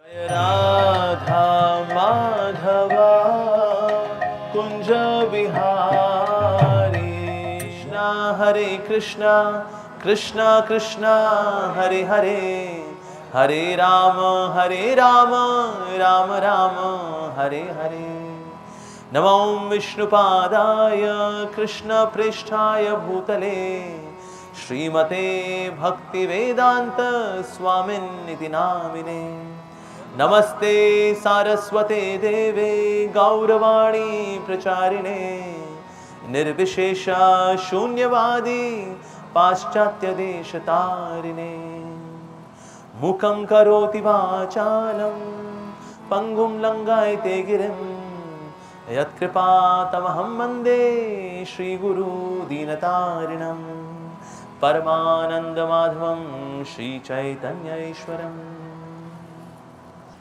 राधा माधवा कुंज बिहारी कृष्णा हरे कृष्णा कृष्णा कृष्णा हरे हरे हरे राम राम राम हरे हरे। नमो विष्णुपादाय कृष्णप्रेष्ठाय भूतले श्रीमते भक्तिवेदांत स्वामिन्निति नामिने। नमस्ते सारस्वते देवे गौरवाणी प्रचारिणे निर्विशेष शून्यवादी पाश्चात्य देशतारिणे। मुखं करोति वाचालं पंगुं लंघयते गिरिं यत्कृपातमहं वन्दे श्रीगुरु दीनतारिणं परमानंदमाधवं श्रीचैतन्येश्वरम्।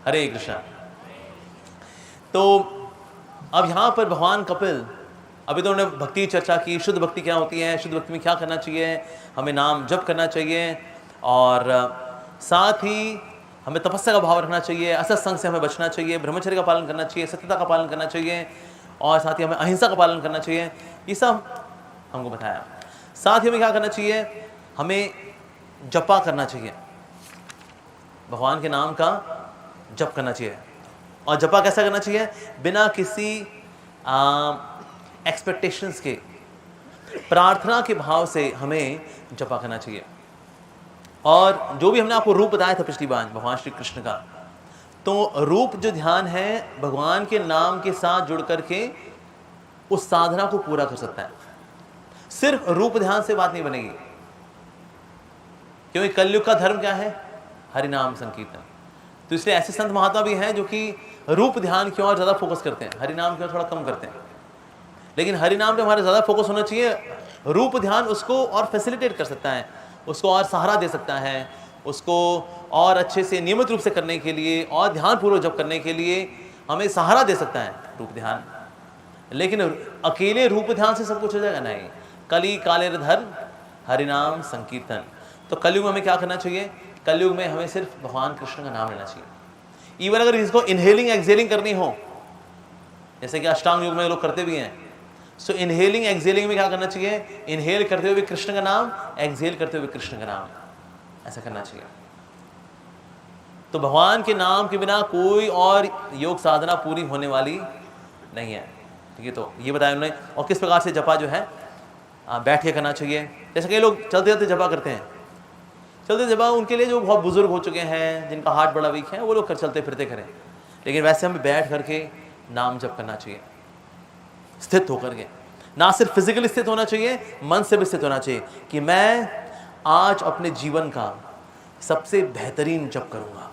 हरे कृष्णा। तो अब यहाँ पर भगवान कपिल, अभी तो उन्होंने भक्ति की चर्चा की, शुद्ध भक्ति क्या होती है, शुद्ध भक्ति में क्या करना चाहिए, हमें नाम जप करना चाहिए और साथ ही हमें तपस्या का भाव रखना चाहिए, असत संग से हमें बचना चाहिए, ब्रह्मचर्य का पालन करना चाहिए, सत्यता का पालन करना चाहिए और साथ ही हमें अहिंसा का पालन करना चाहिए, ये सब हमको बताया। साथ ही हमें क्या करना चाहिए, हमें जपा करना चाहिए, भगवान के नाम का जप करना चाहिए। और जपा कैसा करना चाहिए, बिना किसी एक्सपेक्टेशंस के, प्रार्थना के भाव से हमें जपा करना चाहिए। और जो भी हमने आपको रूप बताया था पिछली बार भगवान श्री कृष्ण का, तो रूप जो ध्यान है भगवान के नाम के साथ जुड़ करके उस साधना को पूरा कर सकता है। सिर्फ रूप ध्यान से बात नहीं बनेगी, क्योंकि कलयुग का धर्म क्या है, हरि नाम संकीर्तन। तो इसलिए ऐसे संत महात्मा भी हैं जो कि रूप ध्यान की ओर ज़्यादा फोकस करते हैं, हरि नाम की ओर थोड़ा कम करते हैं। लेकिन हरि नाम पे हमारा ज़्यादा फोकस होना चाहिए। रूप ध्यान उसको और फैसिलिटेट कर सकता है, उसको और सहारा दे सकता है, उसको और अच्छे से नियमित रूप से करने के लिए और ध्यानपूर्वक जप करने के लिए हमें सहारा दे सकता है रूप ध्यान। लेकिन अकेले रूप ध्यान से सब कुछ हो जाएगा नहीं। कली कालेर धर्म हरि नाम संकीर्तन। तो कलयुग में हमें क्या करना चाहिए, कलयुग में हमें सिर्फ भगवान कृष्ण का नाम लेना चाहिए। इवन अगर इसको इनहेलिंग एक्सहेलिंग करनी हो, जैसे कि अष्टांग योग में लोग करते भी हैं, सो इनहेलिंग एक्सहेलिंग में क्या करना चाहिए, इनहेल करते हुए कृष्ण का नाम, एक्सहेल करते हुए कृष्ण का नाम, ऐसा करना चाहिए। तो भगवान के नाम के बिना कोई और योग साधना पूरी होने वाली नहीं है। ठीक है, तो ये बताया उन्होंने। और किस प्रकार से जपा जो है बैठ के करना चाहिए। जैसे कई लोग चलते चलते जपा करते हैं, चलते जपा उनके लिए जो बहुत बुजुर्ग हो चुके हैं, जिनका हार्ट बड़ा वीक है, वो लोग कर चलते फिरते करें। लेकिन वैसे हमें बैठ करके नाम जप करना चाहिए, स्थित होकर के। ना सिर्फ फिजिकली स्थित होना चाहिए, मन से भी स्थित होना चाहिए कि मैं आज अपने जीवन का सबसे बेहतरीन जप करूंगा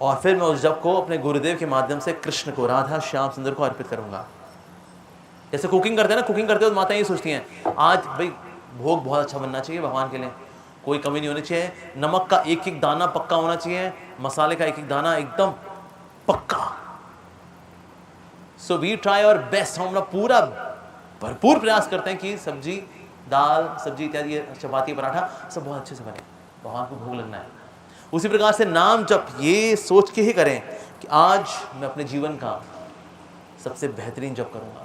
और फिर मैं उस जप को अपने गुरुदेव के माध्यम से कृष्ण को, राधा श्याम सुंदर को अर्पित करूंगा। जैसे कुकिंग करते हैं ना, कुकिंग करते हुए माताएं ये सोचती हैं आज भाई भोग बहुत अच्छा बनना चाहिए भगवान के लिए, कोई कमी नहीं होनी चाहिए, नमक का एक एक दाना पक्का होना चाहिए, मसाले का एक एक दाना एकदम पक्का। सो वी ट्राई और बेस्ट, हम लोग पूरा भरपूर प्रयास करते हैं कि सब्जी, दाल, सब्जी इत्यादि, चपाती, पराठा सब बहुत अच्छे से बने, भगवान को भोग लगना है। उसी प्रकार से नाम जप ये सोच के ही करें कि आज मैं अपने जीवन का सबसे बेहतरीन जप करूंगा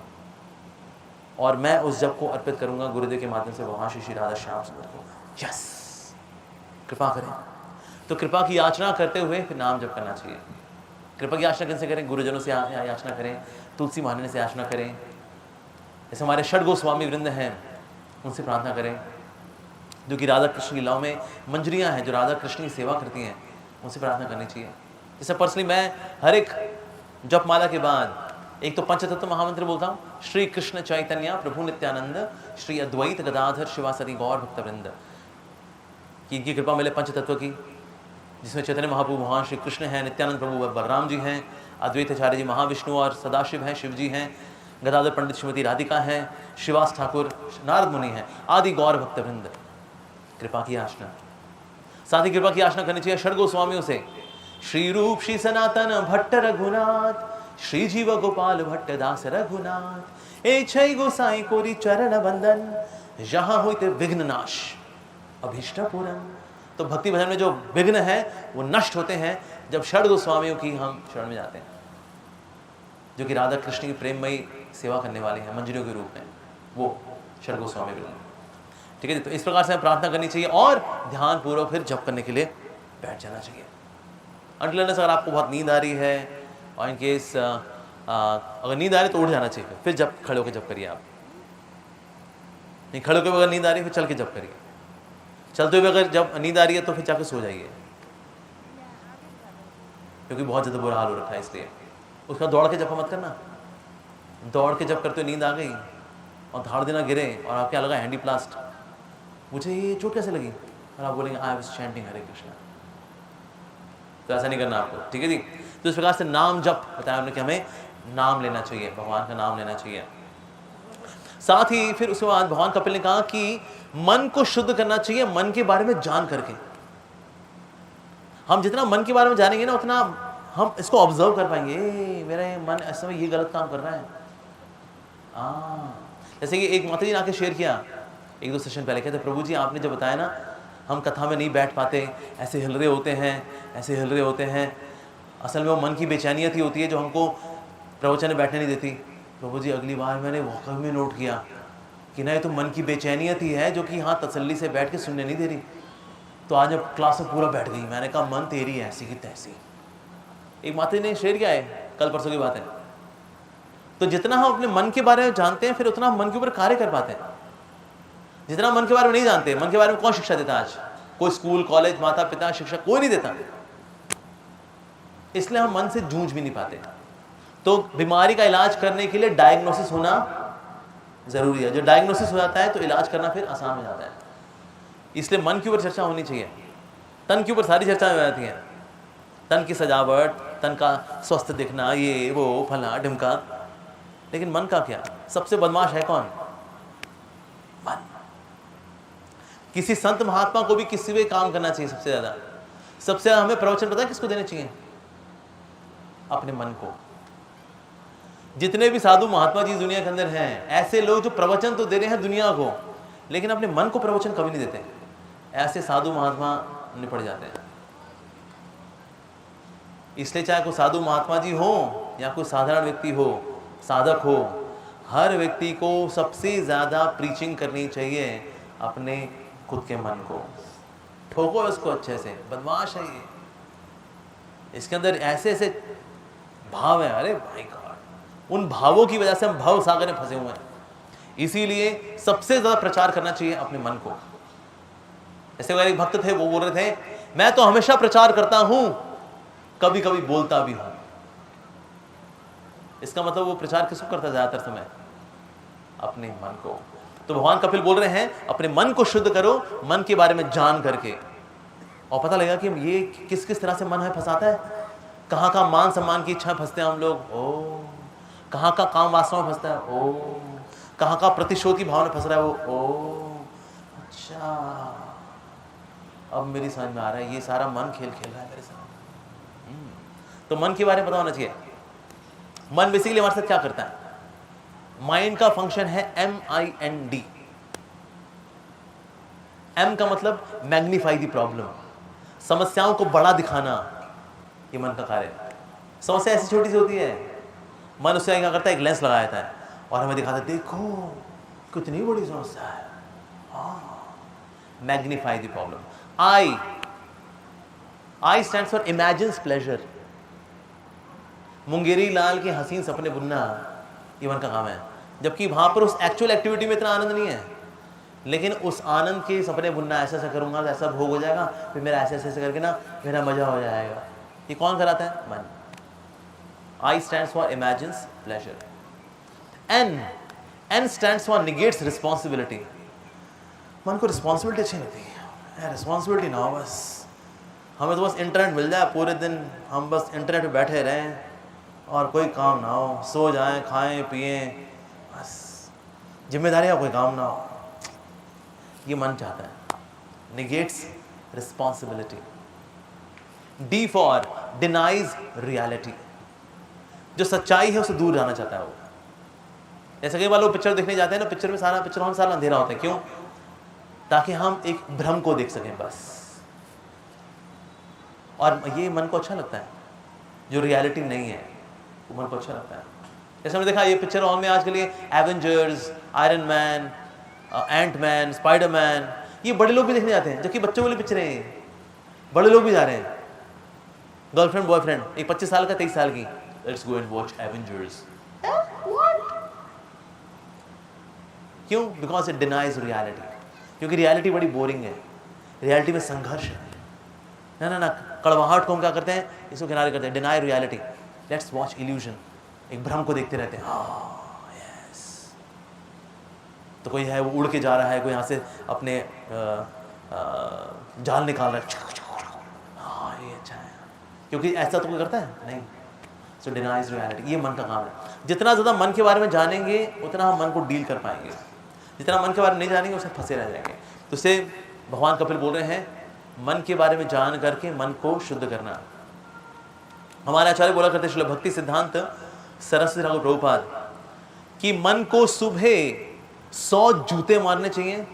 और मैं उस जप को अर्पित करूंगा गुरुदेव के माध्यम से भगवान श्री राधा श्याम सुंदर को। यस, कृपा करें। तो कृपा की याचना करते हुए फिर नाम जप करना चाहिए। कृपा की याचना किनसे करें, गुरुजनों से याचना करें, तुलसी महारानी से याचना करें, जैसे हमारे षड गोस्वामी वृंद हैं उनसे प्रार्थना करें, जो कि राधा कृष्ण की लीलाओं में मंजरियाँ हैं, जो राधा कृष्ण की सेवा करती हैं, उनसे प्रार्थना करनी चाहिए। जैसे पर्सनली मैं हर एक जपमाला के बाद एक तो पंचतत्व महामंत्र बोलता हूँ, श्री कृष्ण चैतन्य प्रभु नित्यानंद श्री अद्वैत गदाधर शिवासरि गौर भक्तवृंद, कि इनकी कृपा मिले पंचतत्व की, जिसमें चैतन्य महाप्रभु भगवान श्री कृष्ण हैं, नित्यानंद प्रभु बलराम जी हैं, अद्वैताचार्य जी महाविष्णु और सदाशिव हैं, शिव जी हैं, गदाधर पंडित श्रीमती राधिका हैं, शिवास ठाकुर नारद मुनि हैं, आदि गौर भक्तवृंद। कृपा की याचना, साथ ही कृपा की याचना करनी चाहिए षड गोस्वामियों से, श्री रूप श्री सनातन भट्ट रघुनाथ, श्री जीव गोपाल भट्ट दास रघुनाथ, ए छई गोसाई कोरी चरण बंदन, जहाँ होते विघ्न नाश अभीष्ट पूरन, तो भक्ति भजन में जो विघ्न है वो नष्ट होते हैं जब षड गोस्वामियों की हम शरण में जाते हैं, जो कि राधा कृष्ण की प्रेममयी सेवा करने वाले हैं मंजरियों के रूप में, वो षड गोस्वामी वृंद। ठीक है जी, तो इस प्रकार से हमें प्रार्थना करनी चाहिए और ध्यान पूर्वक फिर जप करने के लिए बैठ जाना चाहिए। अनटिल अगर आपको बहुत नींद आ रही है और इन केस अगर नींद आ रही तो उठ जाना चाहिए, फिर जब खड़े होकर जप करिए। आप नहीं खड़े होकर अगर नींद आ रही है फिर चल के जप करिए, चलते हुए अगर जब नींद आ रही है तो फिर जाकर सो जाइए, क्योंकि बहुत ज़्यादा बुरा हाल हो रखा है। इसलिए उसका दौड़ के जप मत करना, दौड़ के जप करते हुए नींद आ गई और धाड़ देना गिरे और आपके लगा हैंडी प्लास्ट, मुझे ये चोट कैसे लगी, और आप बोलेंगे आई वाज चैंटिंग हरे कृष्णा। तो ऐसा नहीं करना आपको, ठीक है जी। तो इस प्रकार से नाम जप बताया हमने कि हमें नाम लेना चाहिए, भगवान का नाम लेना चाहिए। साथ ही फिर उसके बाद भगवान कपिल ने कहा कि मन को शुद्ध करना चाहिए मन के बारे में जान करके। हम जितना मन के बारे में जानेंगे ना उतना हम इसको ऑब्जर्व कर पाएंगे, मेरा मन ऐसा में ये गलत काम कर रहा है। जैसे कि एक माता जी ने आके शेयर किया एक दो सेशन पहले, कहते प्रभु जी आपने जब बताया ना हम कथा में नहीं बैठ पाते, ऐसे हिल रहे होते हैं, ऐसे हिल रहे होते हैं, असल में वो मन की बेचैनियत ही होती है जो हमको प्रवचन में बैठने नहीं देती। प्रभु जी अगली बार मैंने वाकई में नोट किया कि ना ये तो मन की बेचैनियत ही है जो कि यहाँ तसल्ली से बैठ के सुनने नहीं दे रही। तो आज जब क्लास में पूरा बैठ गई, मैंने कहा मन तेरी है ऐसी की तैसी। एक माता जी ने शेयर किया है, कल परसों की बात है। तो जितना हम अपने मन के बारे में जानते हैं फिर उतना हम मन के ऊपर कार्य कर पाते हैं। जितना मन के बारे में नहीं जानते, मन के बारे में कौन शिक्षा देता आज? कोई स्कूल कॉलेज माता पिता शिक्षक कोई नहीं देता, इसलिए हम मन से जूझ भी नहीं पाते। तो बीमारी का इलाज करने के लिए डायग्नोसिस होना जरूरी है। जो डायग्नोसिस हो जाता है तो इलाज करना फिर आसान हो जाता है। इसलिए मन के ऊपर चर्चा होनी चाहिए, तन के ऊपर सारी चर्चाएं हो जाती हैं, तन की सजावट, तन का स्वस्थ दिखना, ये वो फला ढिमका, लेकिन मन का क्या? सबसे बदमाश है कौन? मन। किसी संत महात्मा को भी किसी भी काम करना चाहिए सबसे ज्यादा हमें प्रवचन पता है किसको देने चाहिए? अपने मन को। जितने भी साधु महात्मा जी दुनिया के अंदर हैं, ऐसे लोग जो प्रवचन तो दे रहे हैं दुनिया को, लेकिन अपने मन को प्रवचन कभी नहीं देते, ऐसे साधु महात्मा निपट जाते हैं। इसलिए चाहे कोई साधु महात्मा जी हो या कोई साधारण व्यक्ति हो, साधक हो, हर व्यक्ति को सबसे ज्यादा प्रीचिंग करनी चाहिए अपने खुद के मन को। ठोको इसको अच्छे से, बदमाश है ये, इसके अंदर ऐसे ऐसे भाव है, अरे भाई गॉड, उन भावों की वजह से हम भाव सागर में फंसे हुए हैं। इसीलिए सबसे ज्यादा प्रचार करना चाहिए अपने मन को। ऐसे एक भक्त थे, वो बोल रहे थे मैं तो हमेशा प्रचार करता हूं, कभी कभी बोलता भी हूं। इसका मतलब वो प्रचार किसको करता है ज्यादातर समय? अपने मन को। तो भगवान कपिल बोल रहे हैं अपने मन को शुद्ध करो मन के बारे में जान करके, और पता लगेगा कि ये किस किस तरह से मन है फंसाता है। कहाँ का मान सम्मान की इच्छा फंसते हैं हम लोग, ओ कहाँ का काम वासना में फंसता है, ओ कहाँ का प्रतिशोध की भावना फंस रहा है वो, ओ अच्छा अब मेरी समझ में आ रहा है, ये सारा मन खेल खेल रहा है मेरे साथ। तो मन के बारे में पता होना चाहिए। मन बेसिकली हमारे साथ क्या करता है? माइंड का फंक्शन है MIND। M का मतलब मैग्नीफाई द प्रॉब्लम, समस्याओं को बड़ा दिखाना, ये मन का कार्य है। समस्या ऐसी छोटी सी होती है, मन उससे क्या करता है, एक लेंस लगा देता है और हमें दिखाता है देखो कितनी बड़ी समस्या है। Magnify the problem. I stands for imagines pleasure। Mungeri Lal के हसीन सपने बुनना ये मन का काम है, जबकि वहां पर उस एक्चुअल एक्टिविटी में इतना आनंद नहीं है, लेकिन उस आनंद के सपने बुनना, ऐसा ऐसा करूंगा ऐसा भोग हो जाएगा, फिर मेरा ऐसे ऐसे करके ना मेरा मजा हो जाएगा। ये कौन कराता है? मन। I stands for imagines pleasure। N stands for negates responsibility। मन को रिस्पॉन्सिबिलिटी अच्छी लगती है, रिस्पॉन्सिबिलिटी ना हो, बस हमें तो बस इंटरनेट मिल जाए, पूरे दिन हम बस इंटरनेट पे बैठे रहें और कोई काम ना हो, सो जाएं खाएं पिएं, बस जिम्मेदारी का कोई काम ना हो। ये मन चाहता है, negates responsibility. D for denies reality, जो सच्चाई है उससे दूर जाना चाहता है वो। जैसे कई बार लोग पिक्चर देखने जाते हैं ना, पिक्चर में सारा अंधेरा होता है, क्यों? ताकि हम एक भ्रम को देख सकें, बस और ये मन को अच्छा लगता है, जो रियलिटी नहीं है वो मन को अच्छा लगता है। जैसे हमने देखा ये पिक्चर हॉल में आज के लिए Avengers, iron man, Ant Man, spider man, ये बड़े लोग भी देखने जाते हैं, जबकि बच्चों वाली पिक्चरें हैं, बड़े लोग भी जा रहे हैं। गर्लफ्रेंड बॉयफ्रेंड, एक 25 साल का 23 साल की, let's go and watch Avengers. क्यों? बिकॉज इट डिनाइज रियलिटी, क्योंकि रियलिटी बड़ी बोरिंग है, रियलिटी में संघर्ष है। ना ना ना, कड़वाहट को हम क्या करते हैं, इसको किनारे करते हैं, deny reality, let's watch illusion, एक भ्रम को देखते रहते हैं। यस, तो कोई है वो उड़ के जा रहा है, कोई यहाँ से अपने जाल निकाल रहा है, ये अच्छा है, क्योंकि ऐसा तो कोई करता है नहीं। सो डिनाइज रियलिटी, ये मन का काम है। जितना ज़्यादा मन के बारे में जानेंगे उतना हम मन को डील कर पाएंगे, जितना मन के बारे में नहीं जानेंगे उससे फंसे रह जाएंगे। तो इससे भगवान कपिल बोल रहे हैं मन के बारे में जान करके मन को शुद्ध करना। हमारे आचार्य बोला करते श्रील भक्ति सिद्धांत सरस्वती ठाकुर प्रभुपाद कि मन को सुबह 100 जूते मारने चाहिए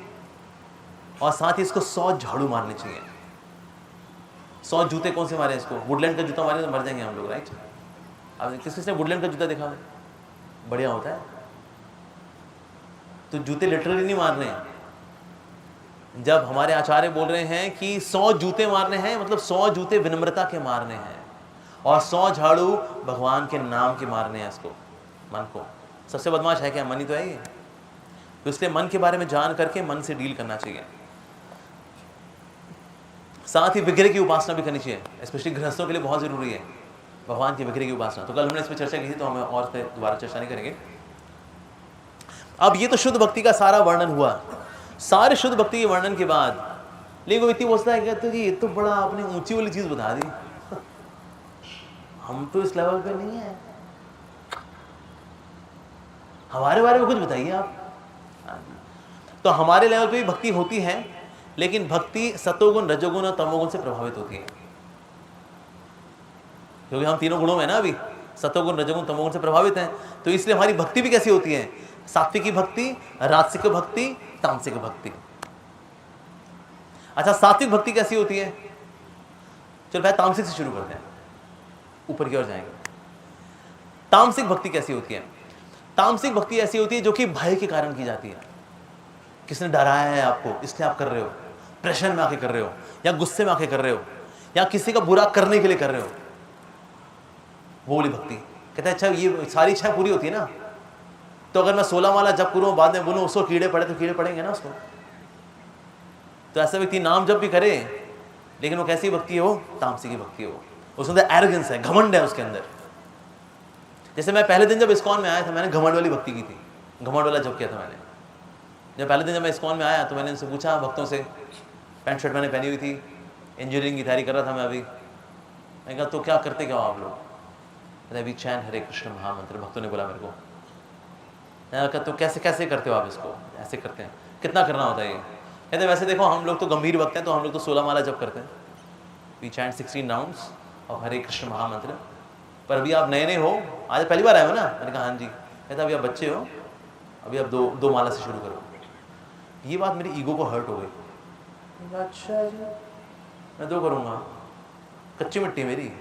और साथ ही इसको 100 झाड़ू मारने चाहिए। 100 जूते कौन से मारे इसको? वुडलैंड का जूता मारे तो मर जाएंगे हम लोग, राइट? अब किसने वुडलैंड का जूता देखा है? बढ़िया होता है। तो जूते लिटरली नहीं मारने हैं। जब हमारे आचार्य बोल रहे हैं कि 100 जूते मारने हैं, मतलब 100 जूते विनम्रता के मारने हैं और 100 झाड़ू भगवान के नाम के मारने हैं इसको, मन को। सबसे बदमाश है क्या? मन ही तो है ये। तो इसलिए मन के बारे में जान करके मन से डील करना चाहिए। साथ ही विग्रह की उपासना भी करनी चाहिए, स्पेशली गृहस्थों के लिए बहुत जरूरी है भगवान के विग्रह की उपासना। तो कल हमने इस पर चर्चा की थी, तो हमें और इस पर दोबारा चर्चा नहीं करेंगे। अब ये तो शुद्ध भक्ति का सारा वर्णन हुआ। सारे शुद्ध भक्ति के वर्णन के बाद लेकिन वो व्यक्ति बोलता है कहते कि ये तो बड़ा आपने ऊंची वाली चीज बता दी, हम तो इस लेवल पे नहीं है, हमारे बारे में कुछ बताइए आप। तो हमारे लेवल पे भी भक्ति होती है, लेकिन भक्ति सतोगुण, रजोगुण और तमोगुण से प्रभावित होती है, क्योंकि हम तीनों गुणों में ना अभी सतोगुण, रजोगुण, तमोगुण से प्रभावित हैं। तो इसलिए हमारी भक्ति भी कैसी होती है? सात्विकी भक्ति, राजसिक भक्ति, तामसिक भक्ति। अच्छा, सात्विक भक्ति कैसी होती है? चलो पहले तामसिक से शुरू करते हैं, ऊपर की ओर जाएंगे। तामसिक भक्ति कैसी होती है? तामसिक भक्ति ऐसी होती है जो कि भय के कारण की जाती है। किसने डराया है आपको, इसलिए आप कर रहे हो, प्रेशर में आके कर रहे हो, या गुस्से में आके कर रहे हो, या किसी का बुरा करने के लिए कर रहे हो, वो वाली भक्ति। कहते हैं अच्छा ये सारी इच्छा पूरी होती है ना, तो अगर मैं 16 माला जप करूं बाद में बोलूं उसको कीड़े पड़े, तो कीड़े पड़ेंगे ना उसको। तो ऐसा व्यक्ति नाम जप भी करे, लेकिन वो कैसी भक्ति हो? तामसिक की भक्ति हो। उसके अंदर एरोगेंस है, घमंड है उसके अंदर। जैसे मैं पहले दिन जब इस्कॉन में आया था, मैंने घमंड वाली भक्ति की थी, घमंड वाला जप किया था मैंने। जब पहले दिन जब मैं इस्कॉन में आया तो मैंने उनसे पूछा, भक्तों से, पैंट शर्ट मैंने पहनी हुई थी, इंजीनियरिंग की तैयारी कर रहा था मैं अभी। मैंने कहा तो क्या करते क्या हो आप लोग? कहते अभी चैन हरे कृष्ण महामंत्र। भक्तों ने बोला मेरे को। मैंने कहा तो कैसे कैसे करते हो आप इसको? ऐसे करते हैं। कितना करना होता है ये? कहते वैसे देखो हम लोग तो गंभीर भक्त हैं, तो हम लोग तो 16 माला जप करते हैं, वी चैंट 16 राउंड्स और हरे कृष्ण महामंत्र। पर अभी आप नए नए हो, आज पहली बार आए हो ना? मैंने कहा हाँ जी। कहता अभी आप बच्चे हो, अभी आप दो माला से शुरू करो। ये बात मेरी ईगो को हर्ट हो गई। अच्छा जी, मैं 2 करूँगा, कच्ची मिट्टी है मेरी,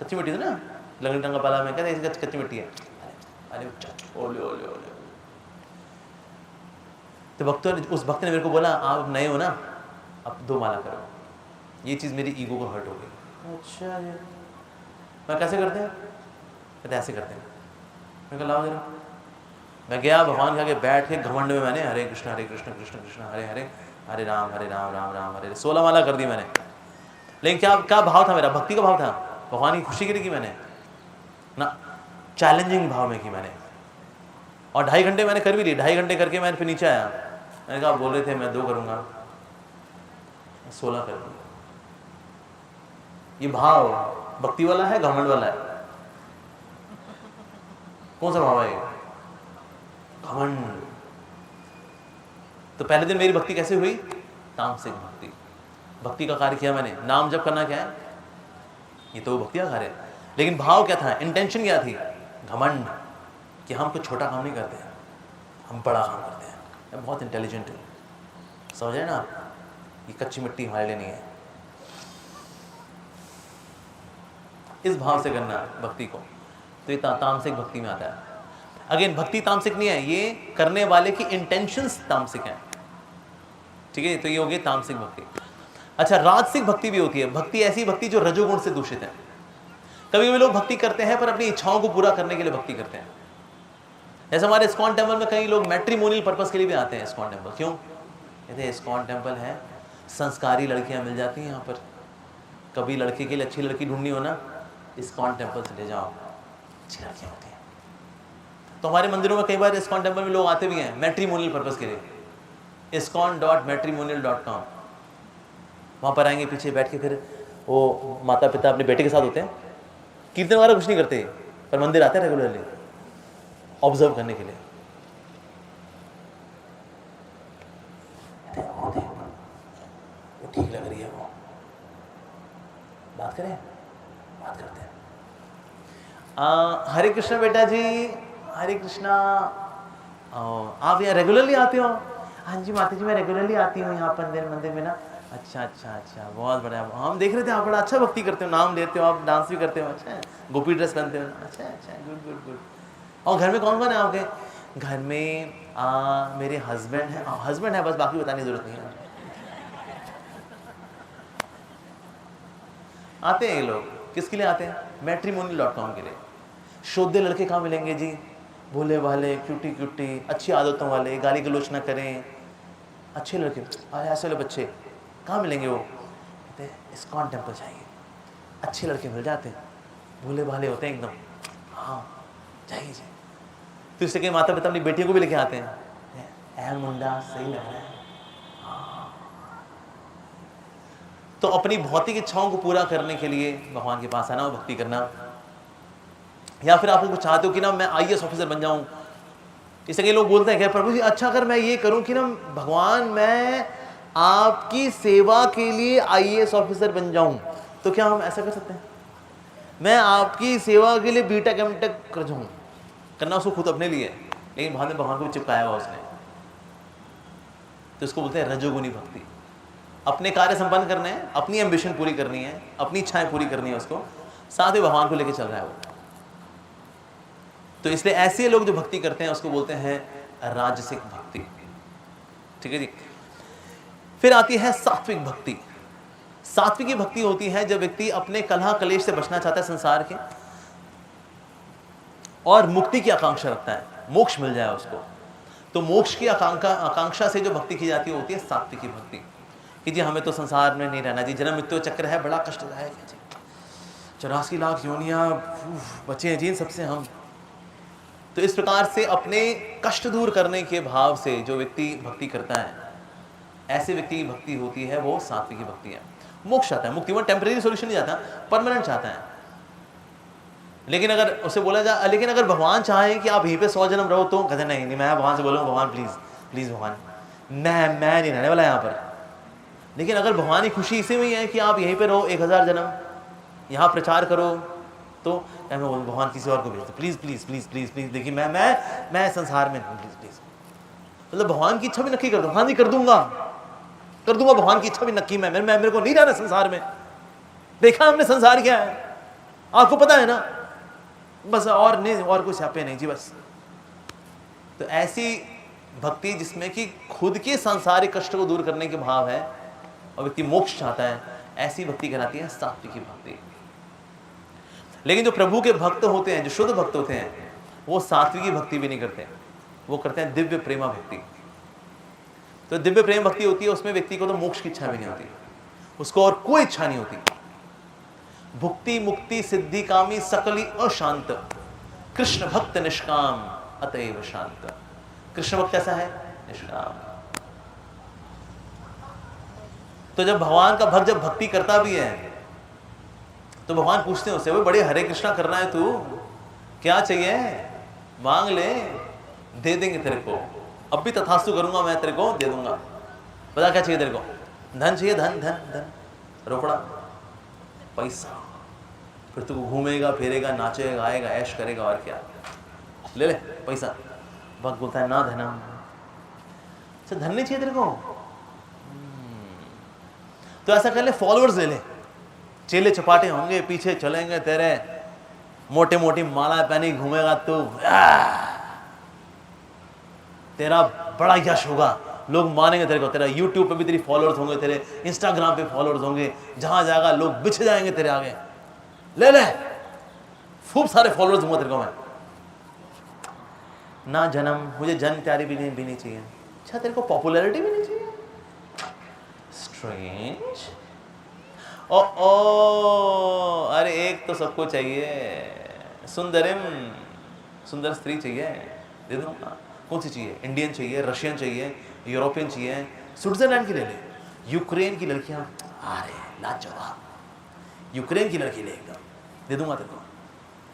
कच्ची मिट्टी थी ना लंगड़ी टंगा पाला में, कहते कच्ची मिट्टी है। अरे ओले ओले ओले। तो उस भक्त ने मेरे को बोला आप नए हो ना, अब 2 माला करो। ये चीज़ मेरी ईगो को हर्ट हो गई। अच्छा जी, मैं कैसे करते हैं? कहते ऐसे करते हैं। मैं कहा लाओ जरा। मैं गया भगवान के आगे बैठ के घमंड में मैंने हरे कृष्ण कृष्ण कृष्ण हरे हरे, हरे राम राम राम हरे। 16 माला कर दी मैंने। लेकिन क्या भाव था मेरा? भक्ति का भाव था, भगवान की खुशी के लिए की मैंने ना, चैलेंजिंग भाव में की मैंने। और 2.5 घंटे मैंने कर भी ली। 2.5 घंटे करके मैंने फिर नीचे आया। मैंने कहा आप बोल रहे थे मैं 2 करूँगा, 16 कर दूँगा। ये भाव भक्ति वाला है, घमंड वाला है? कौन सा भाव है ये? घमंड। तो पहले दिन मेरी भक्ति कैसे हुई? तामसिक भक्ति। भक्ति का कार्य किया मैंने। नाम जप करना क्या है? ये तो भक्ति का कार्य है। लेकिन भाव क्या था, इंटेंशन क्या थी? घमंड, कि हम कुछ छोटा काम नहीं करते हैं, हम बड़ा काम करते हैं, मैं बहुत इंटेलिजेंट हूँ। समझ रहे ना आप? ये कच्ची मिट्टी हमारे लिए नहीं है। इस भाव से करना भक्ति को, तो ये तामसिक भक्ति में आता है। अगेन भक्ति तामसिक नहीं है, ये करने वाले की इंटेंशंस तामसिक हैं, ठीक है, तो ये हो गई तामसिक भक्ति। अच्छा, राजसिक भक्ति भी होती है। भक्ति ऐसी भक्ति जो रजोगुण से दूषित है। कभी भी लोग भक्ति करते हैं पर अपनी इच्छाओं को पूरा करने के लिए भक्ति करते हैं। जैसे हमारे इस्कॉन टेम्पल में कई लोग मैट्रिमोनियल पर्पस के लिए भी आते हैं इस्कॉन टेम्पल। क्यों? कहते हैं इस्कॉन टेम्पल है, संस्कारी लड़कियां मिल जाती हैं यहाँ पर। कभी लड़के के लिए अच्छी लड़की ढूंढनी हो ना, इस्कॉन टेम्पल चले जाओ, अच्छी लड़कियां होती हैं। तो हमारे मंदिरों में कई बार इस्कॉन टेम्पल में लोग आते भी हैं मैट्रिमोनियल पर्पस के लिए। ISKCON.matrimonial.com, वहाँ पर आएंगे, पीछे बैठ के फिर वो माता पिता अपने बेटे के साथ होते हैं, कीर्तन वगैरह कुछ नहीं करते, पर मंदिर आते हैं रेगुलरली ऑब्जर्व करने के लिए। वो ठीक लग रही है, वो बात करें, बात करते हैं। हरे कृष्णा बेटा जी, हरे कृष्णा। आप यहाँ रेगुलरली आते हो? हाँ जी माता जी, मैं रेगुलरली आती हूँ यहाँ पर मंदिर में ना। अच्छा अच्छा अच्छा, बहुत बढ़िया। हम देख रहे थे आप बड़ा अच्छा भक्ति करते हो, नाम लेते हो आप, डांस भी करते हो। अच्छा, गोपी ड्रेस पहनते हो। अच्छा अच्छा, गुड गुड गुड। और घर में कौन कौन है आपके? घर में मेरे हस्बैंड है, हस्बैंड है बस, बाकी बताने की जरूरत नहीं है। आते हैं ये लोग, किसके लिए आते हैं? Matrimonial.com के लिए। शुद्ध लड़के कहाँ मिलेंगे जी? भोले भाले, क्यूटी क्यूटी, अच्छी आदतों वाले, गाली गलोच ना करें, अच्छे लड़के। ऐसे वाले बच्चे कहाँ मिलेंगे? वो कहते हैं इस्कॉन टेम्पल चाहिए। अच्छे लड़के मिल जाते हैं, भोले भाले होते हैं एकदम। हाँ चाहिए। तो इससे कई माता पिता अपनी बेटियों को भी लेके आते हैं, मुंडा सही लग रहा है। तो अपनी भौतिक इच्छाओं को पूरा करने के लिए भगवान के पास आना और भक्ति करना। या फिर आप लोग चाहते हो कि ना मैं IAS ऑफिसर बन जाऊं, इससे कई लोग बोलते हैं कि प्रभु जी अच्छा अगर मैं ये करूं कि ना भगवान मैं आपकी सेवा के लिए IAS ऑफिसर बन जाऊं, तो क्या हम ऐसा कर सकते हैं? मैं आपकी सेवा के लिए BTech MTech कर जाऊं, करना उसको खुद अपने लिए, लेकिन बाद में भगवान को चिपकाया हुआ उसने, तो इसको बोलते हैं रजोगुनी भक्ति। अपने कार्य संपन्न करने हैं, अपनी एम्बिशन पूरी करनी है, अपनी इच्छाएं पूरी करनी है, उसको साथ ही भगवान को लेकर चल रहा है वो। तो इसलिए ऐसे लोग जो भक्ति करते हैं उसको बोलते हैं राजसिक भक्ति, ठीक है जी। फिर आती है सात्विक भक्ति। सात्विकी भक्ति होती है जब व्यक्ति अपने कलह कलेश से बचना चाहता है संसार के, और मुक्ति की आकांक्षा रखता है, मोक्ष मिल जाए उसको। तो मोक्ष की आकांक्षा से जो भक्ति की जाती है होती है सात्विकी भक्ति, कि जी हमें तो संसार में नहीं रहना जी, जन्म मृत्यु चक्र है, बड़ा कष्टदायक है जी, 84 लाख योनियां बचे हैं जी सबसे हम। तो इस प्रकार से अपने कष्ट दूर करने के भाव से जो व्यक्ति भक्ति करता है, ऐसे व्यक्ति की भक्ति होती है वो सात्विकी भक्ति है। मोक्ष चाहता है, मुक्ति वो टेम्परेरी सॉल्यूशन नहीं चाहता, परमानेंट चाहता है। लेकिन अगर उसे बोला जाए, लेकिन अगर भगवान चाहे कि आप यहीं पे 100 जन्म रहो, तो कहते नहीं नहीं, मैं भगवान से बोलूँगा भगवान प्लीज प्लीज भगवान मैं नहीं रहने वाला यहाँ पर। लेकिन अगर भगवान की खुशी इसी में है कि आप यहीं पे रहो 1000 जन्म, यहाँ प्रचार करो, तो मैं भगवान किसी और को भेजता, please please please please please, देखिए मैं संसार में नहीं, प्लीज प्लीज। मतलब भगवान की इच्छा भी नक्की कर दो, हाँ जी कर दूंगा भगवान की इच्छा भी नक्की, मैं मेरे को नहीं रहना संसार में, देखा हमने संसार क्या है, आपको पता है ना, बस और नहीं, और कुछ यहाँ पे नहीं जी बस। तो ऐसी भक्ति जिसमें कि खुद के सांसारिक कष्ट को दूर करने के भाव है और व्यक्ति मोक्ष चाहता है, ऐसी भक्ति कहलाती है सात्विकी भक्ति। लेकिन जो प्रभु के भक्त होते हैं, जो शुद्ध भक्त होते हैं, वो सात्विकी भक्ति भी नहीं करते, वो करते हैं दिव्य प्रेमा भक्ति। तो दिव्य प्रेम भक्ति होती है, उसमें व्यक्ति को तो मोक्ष की इच्छा भी नहीं होती, उसको और कोई इच्छा नहीं होती। भुक्ति मुक्ति सिद्धि कामी सकली अशांत, कृष्ण भक्त निष्काम अतएव शांत। कृष्ण भक्त कैसा है? निष्काम। तो जब भगवान का भक्त जब भक्ति करता भी है तो भगवान पूछते हैं उससे, वो बड़े हरे कृष्णा करना है तू, क्या चाहिए मांग ले, दे देंगे तेरे को, अब भी तथास्तु करूंगा मैं, तेरे को दे दूंगा। बता क्या चाहिए तेरे को? धन चाहिए, धन धन धन, रोकड़ा, पैसा, फिर तू घूमेगा फिरेगा, नाचेगा गाएगा, ऐश करेगा, और क्या, ले ले पैसा। भक्त बोलता है ना धनम, अच्छा धन नहीं चाहिए तेरे को, तो ऐसा कर ले फॉलोअर्स ले ले, चेले चपाटे होंगे, पीछे चलेंगे तेरे, मोटे मोटी माला पहनी घूमेगा तू, तेरा बड़ा यश होगा, लोग मानेंगे तेरे को, तेरा यूट्यूब पे भी तेरी फॉलोअर्स होंगे, तेरे इंस्टाग्राम पे फॉलोअर्स होंगे, जहां जाएगा लोग बिछ जाएंगे तेरे आगे, ले ले खूब सारे फॉलोअर्स होंगे तेरे को मैं। ना जन्म, मुझे जन्म प्यारी भी नहीं चाहिए। अच्छा तेरे को पॉपुलैरिटी भी नहीं चाहिए? स्ट्रेंज। ओ अरे एक तो सबको चाहिए, सुंदरिम, सुंदर स्त्री चाहिए, दे दूंगा। कौन सी चाहिए? इंडियन चाहिए, रशियन चाहिए, यूरोपियन चाहिए, स्विट्जरलैंड की ले ले, यूक्रेन की लड़कियां, अरे लाजवाब, यूक्रेन की लड़की ले एकदम, दे दूंगा तेरे को।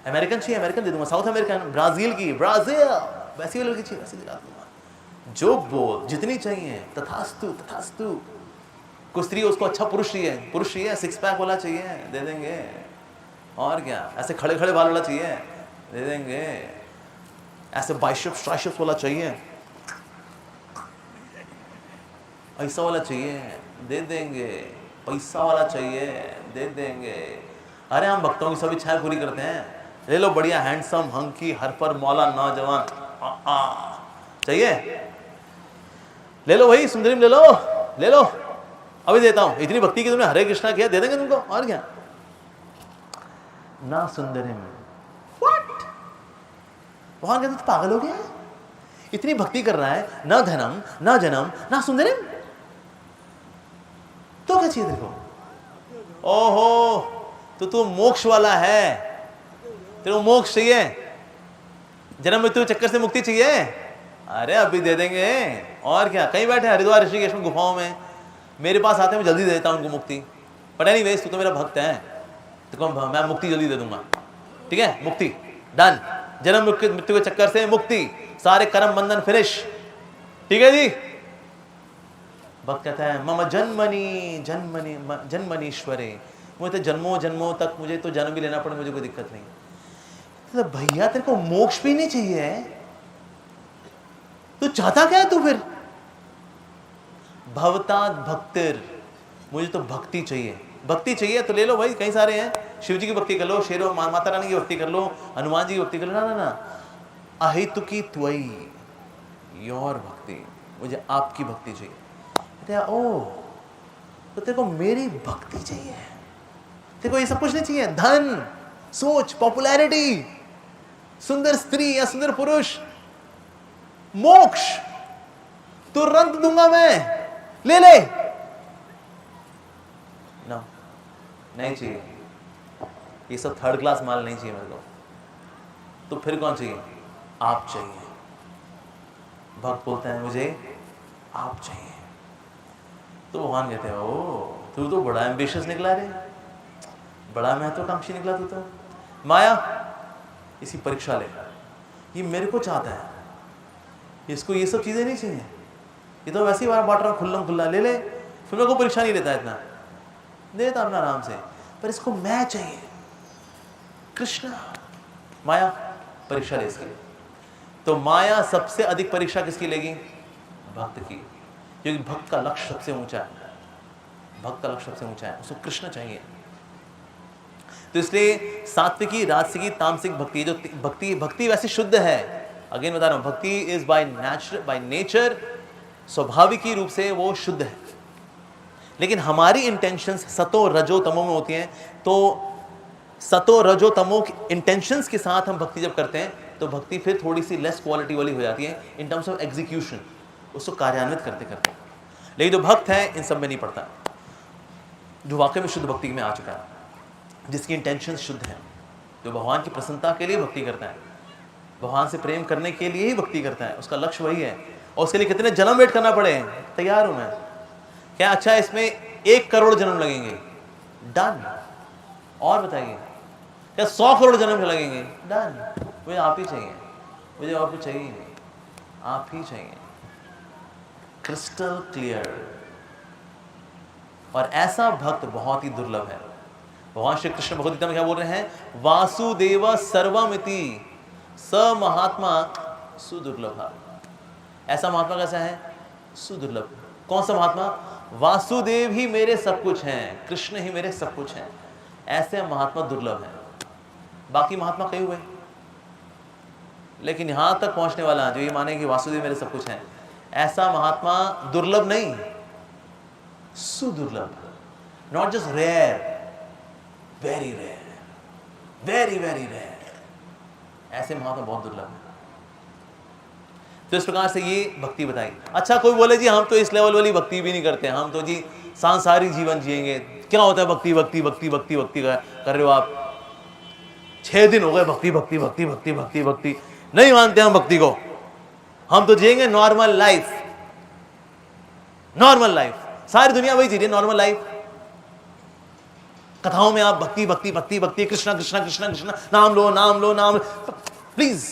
अमेरिकन चाहिए, अमेरिकन दे दूंगा, साउथ अमेरिकन, ब्राजील की, ब्राजील वैसी वाली लड़की चाहिए, वैसे दिला दूंगा। जो बोल जितनी चाहिए, तथास्तु तथास्तु। कोई स्त्री उसको अच्छा पुरुष चाहिए, सिक्स पैक वाला चाहिए, दे देंगे। और क्या, ऐसे खड़े खड़े बाल वाला चाहिए, दे देंगे। ऐसे बाइसेप्स ट्राइसेप्स वाला चाहिए, ऐसा वाला चाहिए, दे देंगे। पैसा वाला चाहिए, दे देंगे। अरे हम भक्तों की सभी इच्छाएं पूरी करते हैं। ले लो बढ़िया हैंडसम हंकी हर पर मौला नौजवान चाहिए, ले लो भाई, सुंदरीम ले लो, ले लो, अभी देता हूं। इतनी भक्ति की तुमने हरे कृष्णा किया, दे देंगे तुमको। और क्या, ना सुंदरिम, व्हाट, वहां कहते तो पागल हो गया, इतनी भक्ति कर रहा है, ना धनम ना जन्म ना सुंदरिम, तो क्या चाहिए तेरे को? ओहो, तो तू मोक्ष वाला है, तेरे को मोक्ष चाहिए, जन्म मृत्यु चक्कर से मुक्ति चाहिए, अरे अभी दे देंगे। और क्या, कहीं बैठे हरिद्वार ऋषिकेश में गुफाओं में, मेरे पास आते हैं, मैं जल्दी दे देता हूं उनको मुक्ति। पर एनीवेज, तू तो मेरा भक्त है, तो मैं मुक्ति जल्दी दे दूंगा, ठीक है, मुक्ति डन, जन्म मृत्यु के चक्कर से मुक्ति, सारे कर्म बंधन फिनिश, ठीक है जी। भक्त कहता है मम जन्मनी जन्मनी जन्मनीश्वरे, मुझे तो जन्मों जन्मों तक मुझे तो जन्म भी लेना पड़े, मुझे कोई दिक्कत नहीं। तो भैया तेरे को मोक्ष भी नहीं चाहिए, तू चाहता क्या है तू फिर? भवताद भक्तिर, मुझे तो भक्ति चाहिए, भक्ति चाहिए तो ले लो भाई, कई सारे हैं, शिव जी की भक्ति कर लो, शेरों माता रानी की भक्ति कर लो, हनुमान जी की भक्ति कर लो, ना ना ना, अहितुकी त्वयि, योर भक्ति, मुझे आपकी भक्ति चाहिए। कहते हैं ओ, तो तेरे को मेरी भक्ति चाहिए, तेरे को ये सब कुछ नहीं चाहिए, धन, सोच, पॉपुलैरिटी, सुंदर स्त्री या सुंदर पुरुष, मोक्ष तुरंत दूंगा मैं, ले ले। नो, नहीं चाहिए, ये सब थर्ड क्लास माल नहीं चाहिए मेरे को। तो फिर कौन चाहिए? आप चाहिए। भक्त बोलते हैं मुझे आप चाहिए। तो भगवान कहते हैं ओ, तू तो बड़ा एम्बिशियस निकला रे, बड़ा महत्वाकांक्षी निकला तू तो। माया, इसी परीक्षा ले, ये मेरे को चाहता है, इसको ये सब चीजें नहीं चाहिए, ये तो वैसे ही बार बांट रहा खुल्लम खुल्ला, ले ले, फिर मेरे को परीक्षा नहीं लेता, इतना देता अपना आराम से, पर इसको मैं चाहिए। कृष्ण, माया परीक्षा ले इसकी। तो माया सबसे अधिक परीक्षा किसकी लेगी? भक्त की, क्योंकि भक्त का लक्ष्य सबसे ऊंचा है, भक्त का लक्ष्य सबसे ऊंचा है, उसको कृष्ण चाहिए। तो इसलिए सात्विकी, राजसिकी, तामसिक भक्ति, जो भक्ति वैसे शुद्ध है, अगेन बता रहा हूं, भक्ति इज बाय नेचर, स्वाभाविक रूप से वो शुद्ध है, लेकिन हमारी इंटेंशंस सतो रजो तमो में होती हैं। तो सतो रजो तमो इंटेंशंस के साथ हम भक्ति जब करते हैं तो भक्ति फिर थोड़ी सी लेस क्वालिटी वाली हो जाती है इन टर्म्स ऑफ एग्जीक्यूशन, उसको कार्यान्वित करते करते। लेकिन जो भक्त है इन सब में नहीं पड़ता, जो वाकई में शुद्ध भक्ति में आ चुका है, जिसकी इंटेंशन शुद्ध है, जो भगवान की प्रसन्नता के लिए भक्ति करता है, भगवान से प्रेम करने के लिए ही भक्ति करता है, उसका लक्ष्य वही है, और उसके लिए कितने जन्म वेट करना पड़े, तैयार हूं मैं। क्या अच्छा इसमें 1 करोड़ जन्म लगेंगे? डन। और बताइए, क्या 100 करोड़ जन्म लगेंगे? डन। मुझे आप ही चाहिए, मुझे और कुछ चाहिए नहीं, आप ही चाहिए, क्रिस्टल क्लियर। और ऐसा भक्त बहुत ही दुर्लभ है। भगवान श्री कृष्ण भगवद गीता में क्या बोल रहे हैं? वासुदेव सर्वमिति स महात्मा सुदुर्लभ। ऐसा महात्मा कैसा है? सुदुर्लभ। कौन सा महात्मा? वासुदेव ही मेरे सब कुछ हैं, कृष्ण ही मेरे सब कुछ हैं। ऐसे महात्मा दुर्लभ हैं। बाकी महात्मा कई हुए, लेकिन यहां तक पहुंचने वाला जो ये माने कि वासुदेव मेरे सब कुछ है, ऐसा महात्मा दुर्लभ नहीं, सुदुर्लभ, not just rare, very rare, very very rare. ऐसे महात्मा बहुत दुर्लभ है। तो इस प्रकार से ये भक्ति बताई। अच्छा, कोई बोले जी हम तो इस लेवल वाली भक्ति भी नहीं करते, हम तो जी सांसारिक जीवन जिएंगे। क्या होता है भक्ति भक्ति भक्ति भक्ति भक्ति कर रहे हो आप? 6 दिन हो गए भक्ति भक्ति भक्ति भक्ति भक्ति भक्ति, नहीं मानते हम भक्ति को, हम तो जिएंगे नॉर्मल लाइफ। नॉर्मल लाइफ, सारी दुनिया वही जी रही है, नॉर्मल लाइफ। कथाओं में आप भक्ति भक्ति भक्ति भक्ति, कृष्णा कृष्णा कृष्णा कृष्णा, नाम लो नाम लो नाम लो। प्लीज,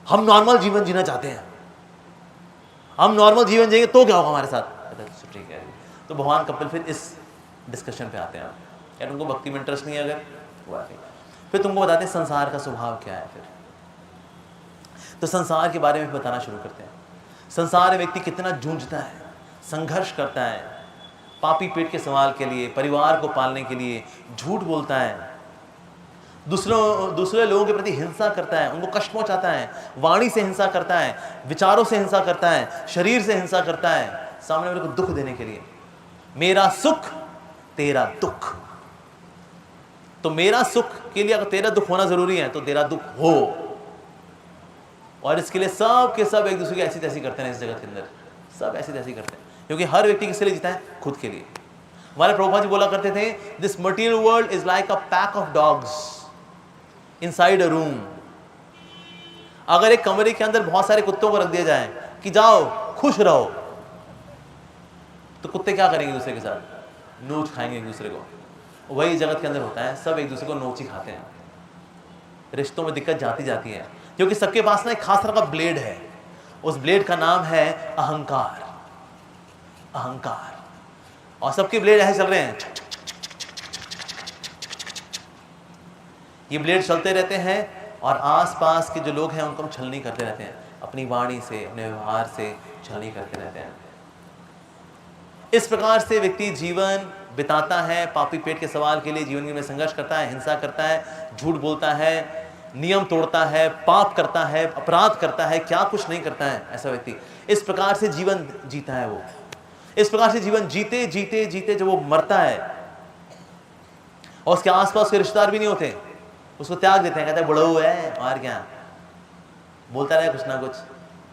हम नॉर्मल जीवन जीना चाहते हैं, हम नॉर्मल जीवन जिएंगे तो क्या होगा हमारे साथ? ठीक है। तो भगवान कपिल फिर इस डिस्कशन पे आते हैं। क्या तुमको भक्ति में इंटरेस्ट नहीं है? अगर फिर तुमको बताते हैं संसार का स्वभाव क्या है। फिर तो संसार के बारे में बताना शुरू करते हैं। संसार में व्यक्ति कितना जूझता है, संघर्ष करता है, पापी पेट के सवाल के लिए, परिवार को पालने के लिए झूठ बोलता है, दूसरे लोगों के प्रति हिंसा करता है, उनको कष्ट पहुंचाता है, वाणी से हिंसा करता है, विचारों से हिंसा करता है, शरीर से हिंसा करता है, सामने वाले को दुख देने के लिए। मेरा सुख तेरा दुख, तो मेरा सुख के लिए अगर तेरा दुख होना जरूरी है तो तेरा दुख हो। और इसके लिए सब के सब एक दूसरे की ऐसी तैसी करते हैं इस जगत के अंदर, सब ऐसी तैसी करते हैं, क्योंकि हर व्यक्ति किसके लिए जीता है? खुद के लिए। हमारे प्रभुपाद जी बोला करते थे, this material world is like a pack of dogs inside a room. अगर एक कमरे के अंदर बहुत सारे कुत्तों को रख दिया जाए कि जाओ खुश रहो, तो कुत्ते क्या करेंगे? दूसरे के साथ नोच खाएंगे एक दूसरे को। वही जगत के अंदर होता है, सब एक दूसरे को नोच ही खाते हैं। रिश्तों में दिक्कत जाती जाती है, क्योंकि सबके पास ना एक खास तरह का ब्लेड है, उस ब्लेड का नाम है अहंकार। अहंकार। और सबके ब्लेड ऐसे चल रहे हैं, ये ब्लेड चलते रहते हैं और आसपास के जो लोग हैं उनको हम छलनी करते रहते हैं, अपनी वाणी से, अपने व्यवहार से छलनी करते रहते हैं। इस प्रकार से व्यक्ति जीवन बिताता है, पापी पेट के सवाल के लिए जीवन में संघर्ष करता है, हिंसा करता है, झूठ बोलता है, नियम तोड़ता है, पाप करता है, अपराध करता है, क्या कुछ नहीं करता है ऐसा व्यक्ति। इस प्रकार से जीवन जीता है वो। इस प्रकार से जीवन जीते जीते जीते जब वो मरता है और उसके आसपास के रिश्तेदार भी नहीं होते, उसको त्याग देते हैं, कहते हैं बुढ़ऊ है और क्या, बोलता रहे कुछ ना कुछ।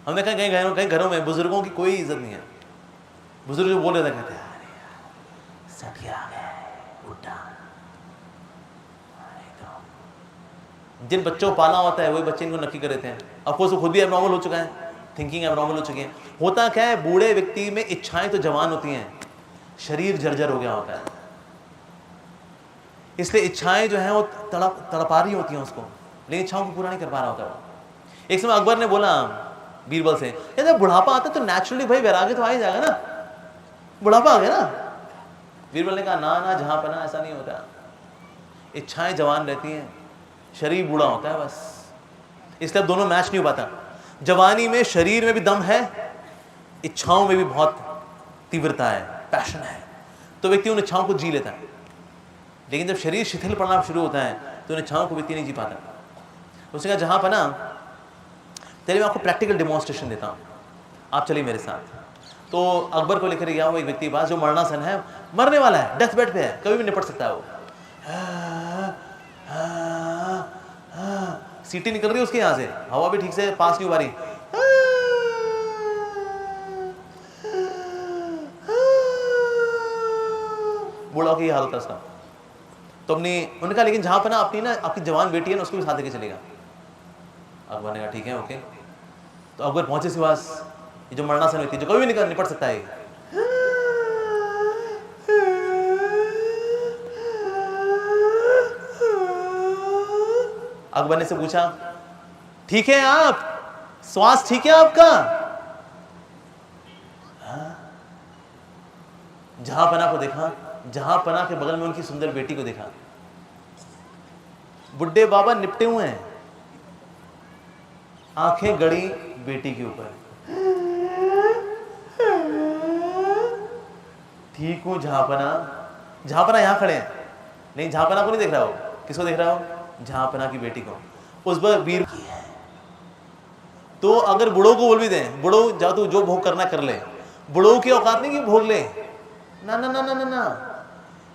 हमने कहा कई घरों में बुजुर्गों की कोई इज्जत नहीं है। बुजुर्ग जो बोल रहे थे, कहते हैं सटिया बुढ़ा। जिन बच्चों को पाला होता है वही बच्चे इनको नक्की कर देते हैं। अफकोर्स वो खुद भी एबनॉर्मल हो चुका है, थिंकिंग एबनॉर्मल हो चुकी है। होता क्या है, बूढ़े व्यक्ति में इच्छाएं तो जवान होती हैं, शरीर जर्जर हो गया होता है, इसलिए इच्छाएं जो हैं वो तड़पा रही होती हैं उसको, लेकिन इच्छाओं को पूरा नहीं कर पा रहा होता वो। एक समय अकबर ने बोला बीरबल से, जब बुढ़ापा आता तो नेचुरली भाई वैराग्य तो आ ही जाएगा ना, बुढ़ापा आ गया ना। बीरबल ने कहा ना ना जहां पर ना, ऐसा नहीं होता। इच्छाएं जवान रहती हैं, शरीर बूढ़ा होता है बस, इसलिए अब दोनों मैच नहीं हो पाता। जवानी में शरीर में भी दम है, इच्छाओं में भी बहुत तीव्रता है, पैशन है, तो व्यक्ति उन इच्छाओं को जी लेता है। लेकिन जब शरीर शिथिल पड़ना शुरू होता है तो उन इच्छाओं को व्यक्ति नहीं जी पाता। उसने कहा जहां पर ना, चलिए मैं आपको प्रैक्टिकल डेमोन्स्ट्रेशन देता हूं, आप चलिए मेरे साथ। तो अकबर को लेकर गया वो एक व्यक्ति के पास जो मरणासन है, मरने वाला है, डेथ बेड पे है, कभी भी निपट सकता है वो। सीटी निकल रही है उसके यहाँ से, हवा भी ठीक से पास नहीं हो पा रही। बूढ़ा की हालत है उसका। तो उन्होंने कहा लेकिन जहां पर ना अपनी ना आपकी जवान बेटी है ना, उसको भी साथ लेके चलेगा। अकबर ने कहा ठीक है ओके। तो अकबर पहुंचे इसके पास, ये जो मरणासन व्यक्ति जो कभी भी निपट सकता है। अकबर ने से पूछा ठीक है आप, श्वास ठीक है आपका? जहां पना को देखा, जहां पना के बगल में उनकी सुंदर बेटी को देखा। बुड्ढे बाबा निपटे हुए हैं, आंखें गड़ी बेटी के ऊपर। ठीक हूं जहां पना, झापना यहाँ खड़े हैं, नहीं झापना को नहीं देख रहा हो, किसको देख रहा हो? झापना की बेटी को। उस पर वीर तो अगर बुढ़ो को बोल भी दें, बुढ़ो जाओ तू जो भोग करना कर ले, बुढ़ो की औकात नहीं कि भोग ले, ना ना ना ना ना ना,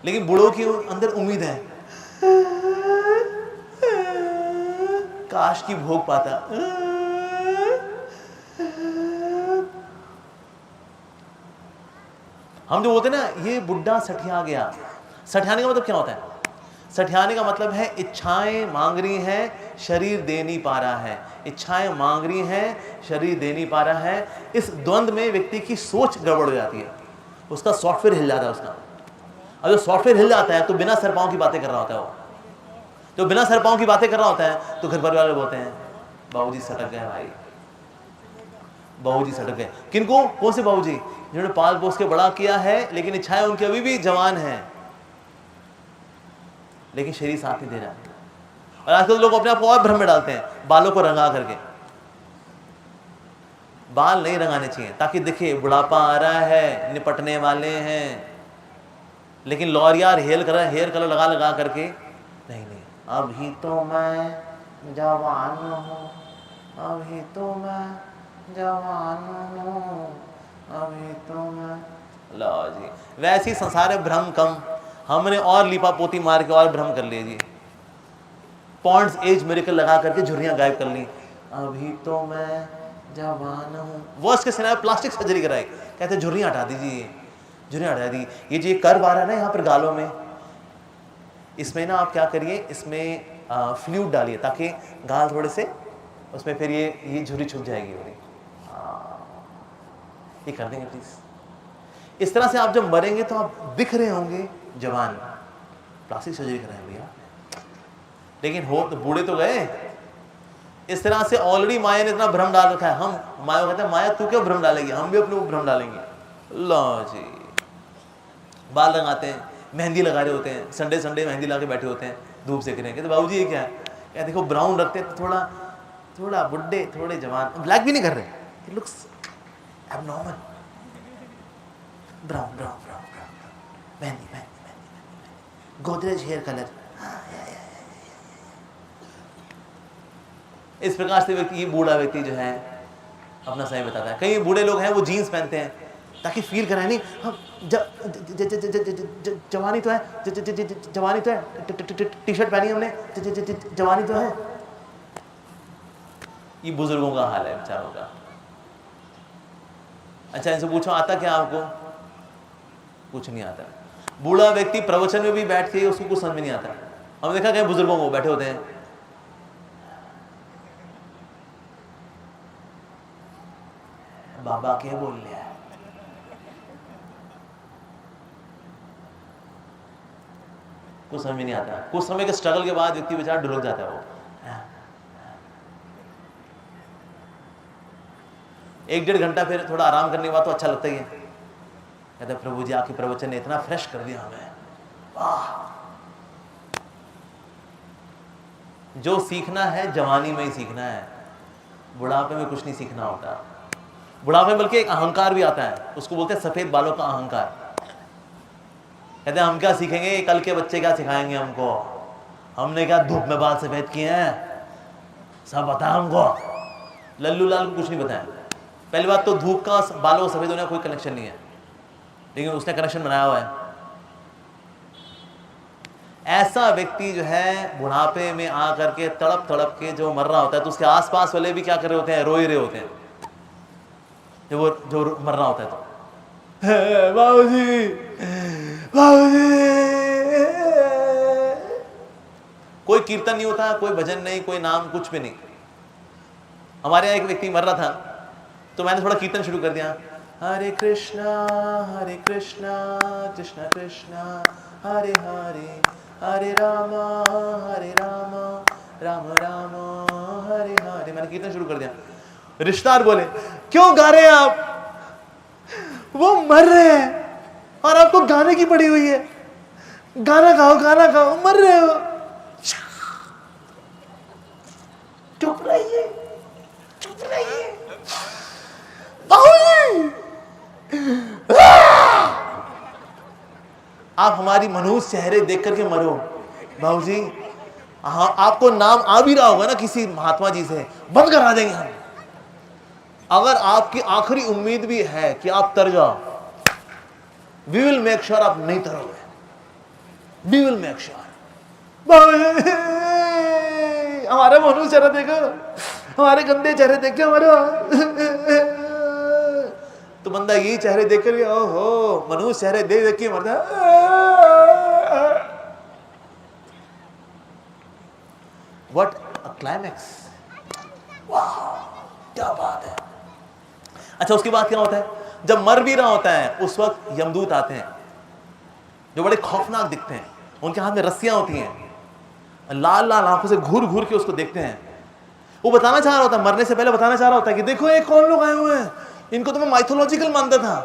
लेकिन बुढ़ो की अंदर उम्मीद है, काश की भोग पाता। हम जो बोलते ना ये बुढ़ा सठिया गया, सठियाने का मतलब क्या होता है? सठियाने का मतलब है इच्छाएं मांग रही हैं, शरीर दे नहीं पा रहा है, इच्छाएं मांग रही हैं, शरीर दे नहीं पा रहा है। इस द्वंद में व्यक्ति की सोच गड़बड़ हो जाती है, उसका सॉफ्टवेयर हिल जाता है उसका। अब जो सॉफ्टवेयर हिल जाता है तो बिना सर पाँव की बातें कर रहा होता है वो, जो बिना सर पाँव की बातें कर रहा होता है तो घर परिवार वाले बोलते हैं बाबूजी सटक गए भाई, बाबूजी सटक गए। किनको? कौन से बाबूजी? जिन्होंने पाल पोस के बड़ा किया है, लेकिन इच्छाएं उनकी अभी भी जवान हैं, लेकिन शरीर साथ नहीं दे रहा। और आजकल लोग अपने आप को और भ्रम में डालते हैं, बालों को रंगा करके। बाल नहीं रंगाने चाहिए ताकि दिखे बुढ़ापा आ रहा है, निपटने वाले हैं, लेकिन लॉरियार हेयर कलर लगा लगा करके नहीं नहीं, अभी तो मैं जवान हूँ, अभी तो मैं जवान हूँ, अभी तो मैं। लो जी, वैसे ही संसार है भ्रम कम, हमने और लिपा पोती मार के और भ्रम कर लिए जी, पॉन्ड्स एज मेरिकल लगा करके झुर्रियां गायब कर ली, अभी तो मैं जवान हूँ। वर्ष के सिनारे प्लास्टिक सर्जरी कराई, कहते झुर्रियां हटा दीजिए, झुर्रियां हटा दी। ये जो कर्व आ रहा है ना यहाँ पर गालों में, इसमें ना आप क्या करिए, इसमें फ्लूइड डालिए ताकि गाल थोड़े से उसमें फिर ये झुर्री छुप जाएगी। ये कर देंगे प्लीज। इस तरह से आप जब मरेंगे तो आप दिख रहे होंगे जवान। प्लास्टिक सर्जरी कराएं भैया, लेकिन हो तो बूढ़े तो गए। इस तरह से ऑलरेडी माया ने इतना भ्रम डाल रखा है। हम माया कहते हैं माया तू क्यों भ्रम डालेगी, हम भी अपने भ्रम डालेंगे। लो जी, बाल लगाते हैं, मेहंदी लगा रहे होते हैं, संडे संडे मेहंदी ला के बैठे होते हैं, धूप सेक रहे हैं। कहते बाबूजी ये क्या है? क्या देखो ब्राउन रखते हैं तो थोड़ा थोड़ा बुढ़े थोड़े जवान, ब्लैक भी नहीं कर रहे, it looks abnormal. Brown brown brown brown, mehndi mehndi mehndi, Godrej hair colour. इस प्रकार से व्यक्ति, ये बूढ़ा व्यक्ति जो है अपना समय बताता है। कई बूढ़े लोग हैं वो जीन्स पहनते हैं ताकि फील कराए नहीं हम जवानी तो है, जवानी तो है, टी शर्ट पहनी हमने, जवानी तो है। ये बुजुर्गों का हाल है बेचारों का। अच्छा इनसे पूछो आता क्या आपको? कुछ नहीं आता। बूढ़ा व्यक्ति प्रवचन में भी बैठ के उसको कुछ समझ में नहीं आता। हमने देखा कई बुजुर्गों को बैठे होते हैं, बाबा क्या बोल रहे हैं, कुछ समझ में नहीं आता। कुछ समय के स्ट्रगल के बाद व्यक्ति बेचारा ढुलक जाता है। वो एक डेढ़ घंटा फिर थोड़ा आराम करने के बाद तो अच्छा लगता ही है। कहते प्रभु जी आपके प्रवचन ने इतना फ्रेश कर दिया हमें, वाह। जो सीखना है जवानी में ही सीखना है, बुढ़ापे में कुछ नहीं सीखना होता। बुढ़ापे में बल्कि एक अहंकार भी आता है, उसको बोलते हैं सफेद बालों का अहंकार। कहते हैं हम क्या सीखेंगे, कल के बच्चे क्या सिखाएंगे हमको, हमने क्या धूप में बाल सफेद किए हैं, सब बता हमको। लल्लू लाल को कुछ नहीं बताया। पहली बात तो धूप का बालों सफेद होने का कोई कनेक्शन नहीं है, लेकिन उसने कनेक्शन बनाया हुआ है। ऐसा व्यक्ति जो है बुढ़ापे में आकर के तड़प तड़प के जो मर रहा होता है, तो उसके आसपास वाले भी क्या कर रहे होते हैं, रो ही रहे होते हैं जो मर रहा होता है। तो बाबूजी बाबूजी, कोई कीर्तन नहीं होता, कोई भजन नहीं, कोई नाम, कुछ भी नहीं। हमारे यहाँ एक व्यक्ति मर रहा था तो मैंने थोड़ा कीर्तन शुरू कर दिया, हरे कृष्णा कृष्णा कृष्णा हरे हरे, हरे राम राम राम हरे हरे। मैंने कीर्तन शुरू कर दिया। रिश्तेदार बोले क्यों गा रहे हैं आप, वो मर रहे हैं और आपको गाने की पड़ी हुई है, गाना गाओ गाना गाओ, मर रहे हो। चुप रहिए चुप रहिए। आप हमारी मनुष्य चेहरे देख करके मरो। बाबू जी, हाँ, आपको नाम आ भी रहा होगा ना किसी महात्मा जी से, बंद करा देंगे हम। अगर आपकी आखिरी उम्मीद भी है कि आप तर जाओ, वी विल मेक श्योर आप नहीं तरोगे, वी विल मेक श्योर। हमारे मनुष्य चेहरा देखो, हमारे गंदे चेहरे देख के हमारे तो बंदा यही चेहरे देख कर, ओहो, मनुष्य चेहरे देख देख के मरता। व्हाट अ क्लाइमैक्स, वाह क्या बात है। अच्छा, उसके बाद क्या होता है? जब मर भी रहा होता है उस वक्त यमदूत आते हैं जो बड़े खौफनाक दिखते हैं। उनके हाथ में रस्सियां होती हैं, लाल लाल आंखों से घूर घूर के उसको देखते हैं। वो बताना चाह रहा होता है, मरने से पहले बताना चाह रहा होता है कि देखो ये कौन लोग आए हुए हैं, इनको तो मैं माइथोलॉजिकल मानता था।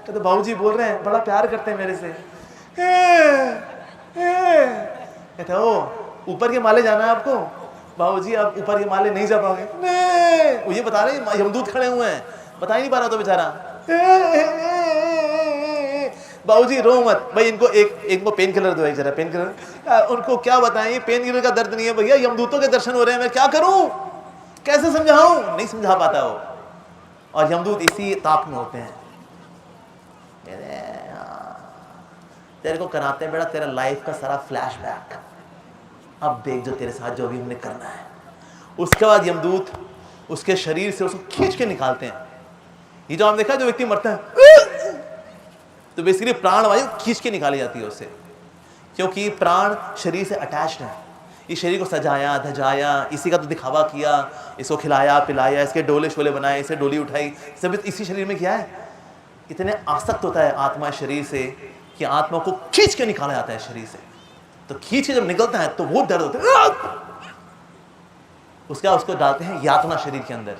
कहते बाबूजी बोल रहे हैं, बड़ा प्यार करते हैं मेरे से। कहते ओ ऊपर के माले जाना है आपको? बाबूजी आप ऊपर के माले नहीं जा पाओगे। वो ये बता रहे यमदूत खड़े हुए हैं, बता ही नहीं पा रहा तो बेचारा। बाबूजी रो मत भाई, इनको पेन किलर दो, एक जरा पेन किलर। उनको क्या बताएं, पेन किलर का दर्द नहीं है भैया, यमदूतों के दर्शन हो रहे हैं, मैं क्या करूं, कैसे समझाऊं? नहीं समझा पाता वो। और यमदूत इसी ताक में होते हैं, तेरे को कराते हैं बेटा तेरा लाइफ का सारा फ्लैशबैक, अब देख जो तेरे साथ जो भी हमने करना है। उसके बाद यमदूत उसके शरीर से उसको खींच के निकालते हैं। ये जो हम देखा, जो व्यक्ति मरता है तो बेसिकली प्राण वायु खींच के निकाली जाती है उससे, क्योंकि प्राण शरीर से अटैच्ड है। इस शरीर को सजाया धजाया, इसी का तो दिखावा किया, इसको खिलाया पिलाया, इसके डोले शोले बनाए, इसे डोली उठाई, सब इसी शरीर में किया है। इतने आसक्त होता है आत्मा शरीर से कि आत्मा को खींच के निकाला जाता है शरीर से। तो खींच के जब निकलता है तो वो दर्द होता है, उसको डालते हैं यातना शरीर के अंदर,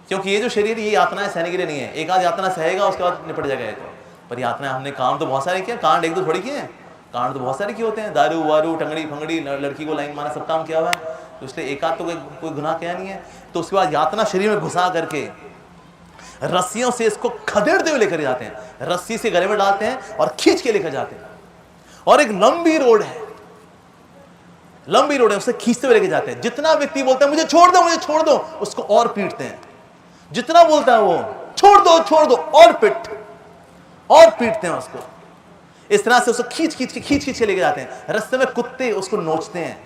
क्योंकि ये जो शरीर ये यातनाएं सहने के लिए नहीं है। एक आध यातना सहेगा उसके बाद निपट जाएगा ये तो, पर यातनाएं हमने काम तो बहुत सारे किए, कांड एक दो थोड़ी किए हैं, कांड तो बहुत सारे किए होते हैं। दारू वारू टंगड़ी फंगड़ी लड़की को लाइन मारना सब काम किया हुआ है, तो इसलिए एक आध तो कोई गुनाह किया नहीं है। तो उसके बाद यातना शरीर में घुसा करके रस्सियों से इसको खदेड़ते हुए लेकर जाते हैं, रस्सी से गले में डालते हैं और खींच के लेकर जाते हैं। और एक लंबी रोड है, लंबी रोड है, उससे खींचते हुए लेके जाते हैं। जितना व्यक्ति बोलता है मुझे छोड़ दो मुझे छोड़ दो, उसको और पीटते हैं। जितना बोलता है वो छोड़ दो और पीटते हैं उसको। इस तरह से उसको खींच खींच के लेके जाते हैं। रास्ते में कुत्ते उसको नोचते हैं,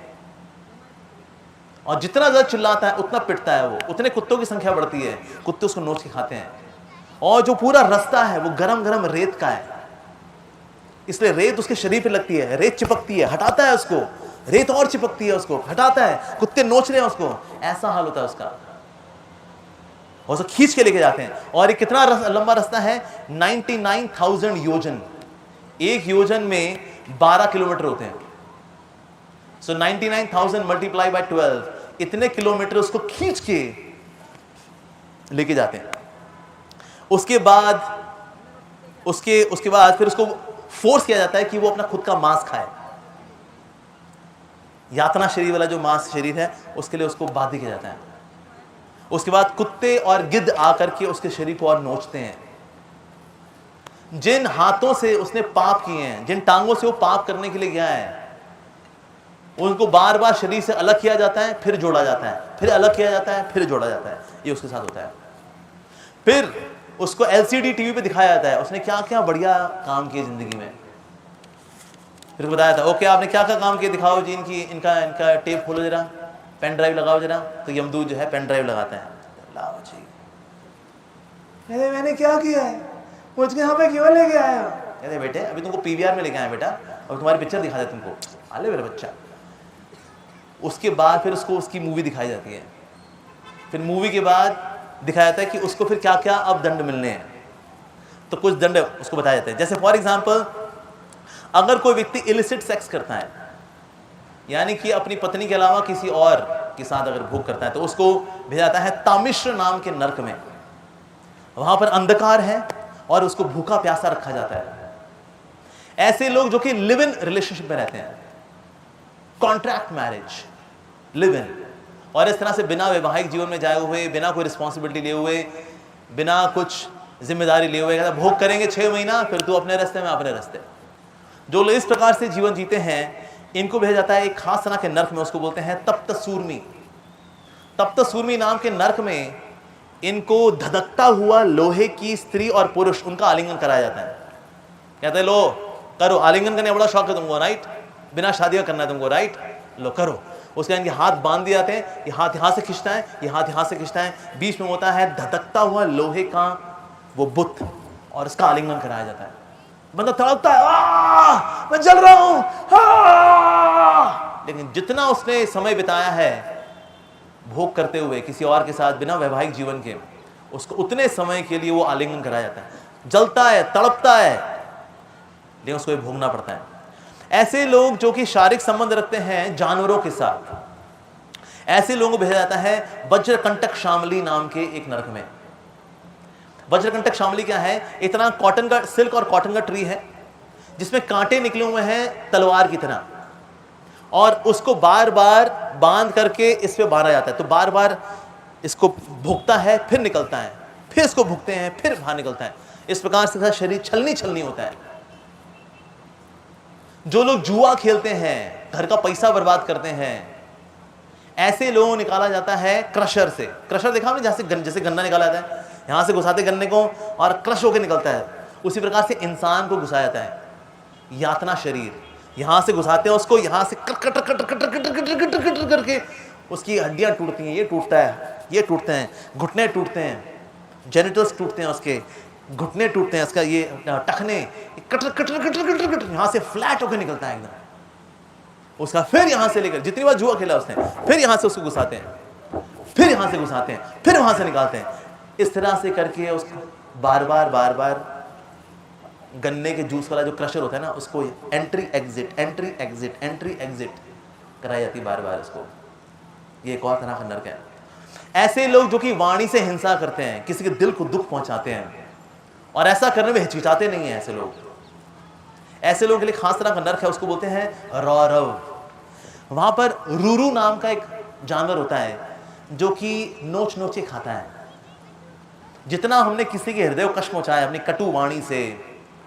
और जितना ज्यादा चिल्लाता है उतना पिटता है वो, उतने कुत्तों की संख्या बढ़ती है, कुत्ते उसको नोच के खाते हैं। और जो पूरा रास्ता है वो गरम गरम रेत का है, इसलिए रेत उसके शरीर पे लगती है, रेत चिपकती है, हटाता है उसको, रेत और चिपकती है उसको, हटाता है, कुत्ते नोच रहे हैं उसको, ऐसा हाल होता है उसका। और उसको खींच के लेके जाते हैं। और ये कितना लंबा रास्ता है? 99,000 योजन। एक योजन में 12 किलोमीटर होते हैं। सो 99,000 मल्टीप्लाई बाय 12, इतने किलोमीटर उसको खींच के लेके जाते हैं। उसके बाद फिर उसको फोर्स किया जाता है कि वो अपना खुद का मांस खाए। यातना शरीर वाला जो मांस शरीर है उसके लिए उसको बाध्य किया जाता है। उसके बाद कुत्ते और गिद्ध आकर के उसके शरीर को और नोचते हैं। जिन हाथों से उसने पाप किए हैं, जिन टांगों से वो पाप करने के लिए गया है, उनको बार बार शरीर से अलग किया जाता है, फिर जोड़ा जाता है, फिर अलग किया जाता है, फिर जोड़ा जाता है। ये उसके साथ होता है। फिर उसको LCD टीवी पे दिखाया जाता है उसने क्या क्या बढ़िया काम किए जिंदगी में। फिर बताया था ओके आपने क्या क्या काम किए दिखाओ जी, इनका टेप खोलो जरा, पेन ड्राइव लगाओ जरा। तो यमदूत जो है पेन ड्राइव लगाता है, लाओ जी। मैंने क्या किया है, मुझे यहाँ पे क्यों लेके आया? कहते बेटे अभी तुमको PVR में लेके आया बेटा, और तुम्हारी पिक्चर दिखा दे तुमको, आले मेरा बच्चा। उसके बाद फिर उसको उसकी मूवी दिखाई जाती है। फिर मूवी के बाद दिखाया जाता है कि उसको फिर क्या क्या अब दंड मिलने हैं। तो कुछ दंड उसको बताया जाता है, जैसे फॉर एग्जाम्पल अगर कोई व्यक्ति इलिसिट सेक्स करता है, यानी कि अपनी पत्नी के अलावा किसी और के साथ अगर भोग करता है, तो उसको भेजा जाता है तामिश्र नाम के नर्क में। वहां पर अंधकार है और उसको भूखा प्यासा रखा जाता है। ऐसे लोग जो कि लिव इन रिलेशनशिप में रहते हैं, कॉन्ट्रैक्ट मैरिज, लिव इन, और इस तरह से बिना वैवाहिक जीवन में जाए हुए, बिना कोई रिस्पॉन्सिबिलिटी लिए हुए, बिना कुछ जिम्मेदारी लिए हुए, कहता भोग करेंगे 6 महीना, फिर तू अपने रास्ते में अपने रास्ते। जो लोग इस प्रकार से जीवन जीते हैं, इनको भेजा जाता है एक खास तरह के नर्क में, उसको बोलते हैं तप्त सूर्मी। तप्त सूर्मी नाम के नर्क में इनको धधकता हुआ लोहे की स्त्री और पुरुष, उनका आलिंगन कराया जाता है। कहते हैं लो करो, आलिंगन करने बड़ा शौक है तुमको, राइट, बिना शादी का करना है तुमको, राइट, लो करो। उसके इनके हाथ बांध दिए जाते हैं, ये हाथ यहाँ से खींचता है, ये हाथ यहाँ से खींचता है, बीच में होता है धधकता हुआ लोहे का वो बुत, और इसका आलिंगन कराया जाता है। बंदा तड़पता है, मैं जल रहा हूं, लेकिन जितना उसने समय बिताया है भोग करते हुए किसी और के साथ बिना वैवाहिक जीवन के, उसको उतने समय के लिए वो आलिंगन कराया जाता है। जलता है, तड़पता है, लेकिन उसको ये भोगना पड़ता है। ऐसे लोग जो कि शारीरिक संबंध रखते हैं जानवरों के साथ, ऐसे लोगों को भेजा जाता है वज्रकंटक शामली नाम के एक नरक में। वज्रकंटक शामली क्या है? इतना कॉटन का, सिल्क और कॉटन का ट्री है जिसमें कांटे निकले हुए हैं तलवार की तरह, और उसको बार बार बांध करके इस पे बांधा जाता है। तो बार बार इसको भुगता है, फिर निकलता है, फिर इसको भुगते हैं, फिर बाहर निकलता है। इस प्रकार से शरीर छलनी छलनी होता है। जो लोग जुआ खेलते हैं, घर का पैसा बर्बाद करते हैं, ऐसे लोगों को निकाला जाता है क्रशर से। क्रशर देखा आपने, जैसे गन्ना निकाला जाता है, यहां से घुसाते गन्ने को और क्रश होकर निकलता है, उसी प्रकार से इंसान को घुसाया जाता है। यातना शरीर, यहां से घुसाते हैं उसको, यहां से cut cut cut cut cut cut cut करके उसकी हड्डियां टूटती हैं, ये टूटता है, ये टूटते हैं, घुटने टूटते हैं, जेनिटल्स टूटते हैं, उसके घुटने टूटते हैं, इसका ये टखने cutter cutter cutter cutter cutter यहां से फ्लैट होकर निकलता है एकदम उसका। फिर यहां से लेकर, जितनी बार जुआ खेला उसने, फिर यहां से उसको घुसाते हैं, फिर यहां से घुसाते हैं, फिर वहां से निकालते हैं। इस तरह से करके उसको बार बार गन्ने के जूस वाला जो क्रशर होता है ना, उसको entry exit entry exit entry exit कराई जाती बार बार उसको। ये एक और तरह का नरक है। ऐसे लोग जो कि वाणी से हिंसा करते हैं, किसी के दिल को दुख पहुंचाते हैं, और ऐसा करने में हिचकिचाते नहीं है ऐसे लोग, ऐसे लोगों के लिए खास तरह का नरक है, उसको बोलते हैं रौरव। वहां पर रूरू नाम का एक जानवर होता है जो कि नोच नोचे खाता है। जितना हमने किसी के हृदय को कष्ट पहुंचाया अपनी कटु वाणी से,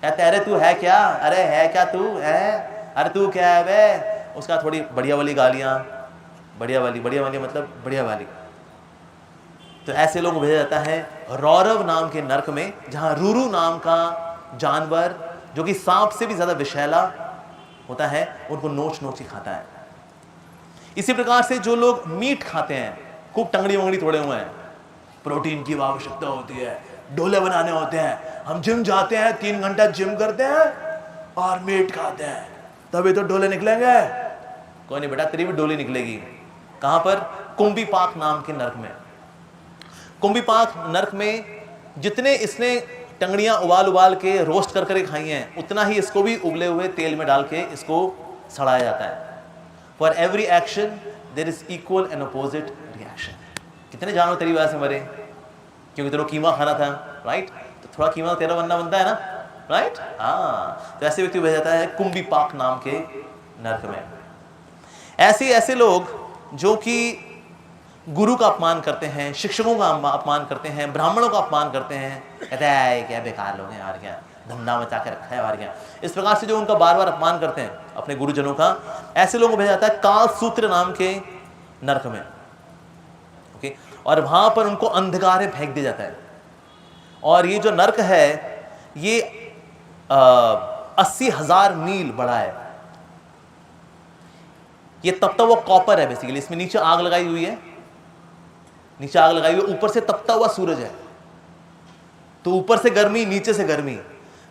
कहते अरे तू है क्या, अरे है क्या तू है, अरे तू क्या है बे, उसका थोड़ी बढ़िया वाली गालियां, बढ़िया वाली मतलब बढ़िया वाली। तो ऐसे लोगों को भेजा जाता है रौरव नाम के नरक में, जहां रूरू नाम का जानवर जो कि सांप से भी ज्यादा विषैला होता है, उनको नोच नोच ही खाता है। इसी प्रकार से जो लोग मीट खाते हैं, खूब टंगड़ी वंगड़ी तोड़े हुए हैं, प्रोटीन की आवश्यकता होती है, डोले बनाने होते हैं, हम जिम जाते हैं, 3 घंटा जिम करते हैं और मीट खाते हैं, तभी तो डोले निकलेंगे। कोई नहीं बेटा, तेरी भी डोली निकलेगी। कहां पर? कुंभी पाक नाम के नरक में। कुंभी पाक नरक में जितने इसने टंगड़ियां उबाल के रोस्ट कर करके खाई हैं, उतना ही इसको भी उबले हुए तेल में डाल के इसको सड़ाया जाता है। For every action there is equal and opposite reaction. कितने जानवर तेरी वजह से मरे? क्योंकि तेरे को कीमा खाना था, राइट? तो थोड़ा कीमा तेरा बनता है ना, राइट? हाँ, तो ऐसे व्यक्ति भेजा जाता है कुंभी पाक नाम के नरक में। ऐसे लोग जो कि गुरु का अपमान करते हैं, शिक्षकों का अपमान करते हैं, ब्राह्मणों का अपमान करते हैं, कहते हैं क्या बेकार लोग हैं यार, क्या धंधा मचा के रखा है यार, क्या इस प्रकार से जो उनका बार बार अपमान करते हैं अपने गुरुजनों का, ऐसे लोगों को भेजा जाता है काल सूत्र नाम के नरक में। ओके, और वहां पर उनको अंधकार में फेंक दिया जाता है। और ये जो नरक है ये 80,000 मील बड़ा है। ये तपता हुआ कॉपर है बेसिकली, इसमें नीचे आग लगाई हुई है, नीचे आग लगाई हुई, ऊपर से तपता हुआ सूरज है, तो ऊपर से गर्मी नीचे से गर्मी,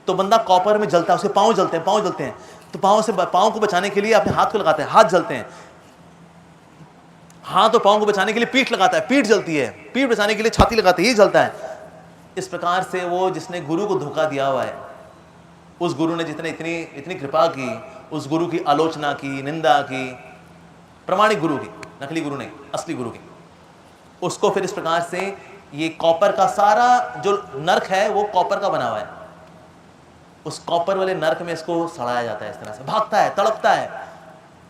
तो बंदा कॉपर में जलता है, उसके पांव जलते हैं, तो पांव को बचाने के लिए अपने हाथ को लगाते हैं, हाथ जलते हैं, हाथ और पांव को बचाने के लिए पीठ लगाता है, पीठ जलती है, पीठ बचाने के लिए छाती लगाते हैं, ये जलता है। इस प्रकार से वो जिसने गुरु को धोखा दिया हुआ है, उस गुरु ने जितने इतनी कृपा की, उस गुरु की आलोचना की, निंदा की, प्रमाणिक गुरु की, नकली गुरु नहीं, असली गुरु की, उसको फिर इस प्रकार से ये कॉपर का सारा जो नरक है वो कॉपर का बना हुआ है, उस कॉपर वाले नरक में इसको सड़ाया जाता है। इस तरह से भागता है, तड़पता है,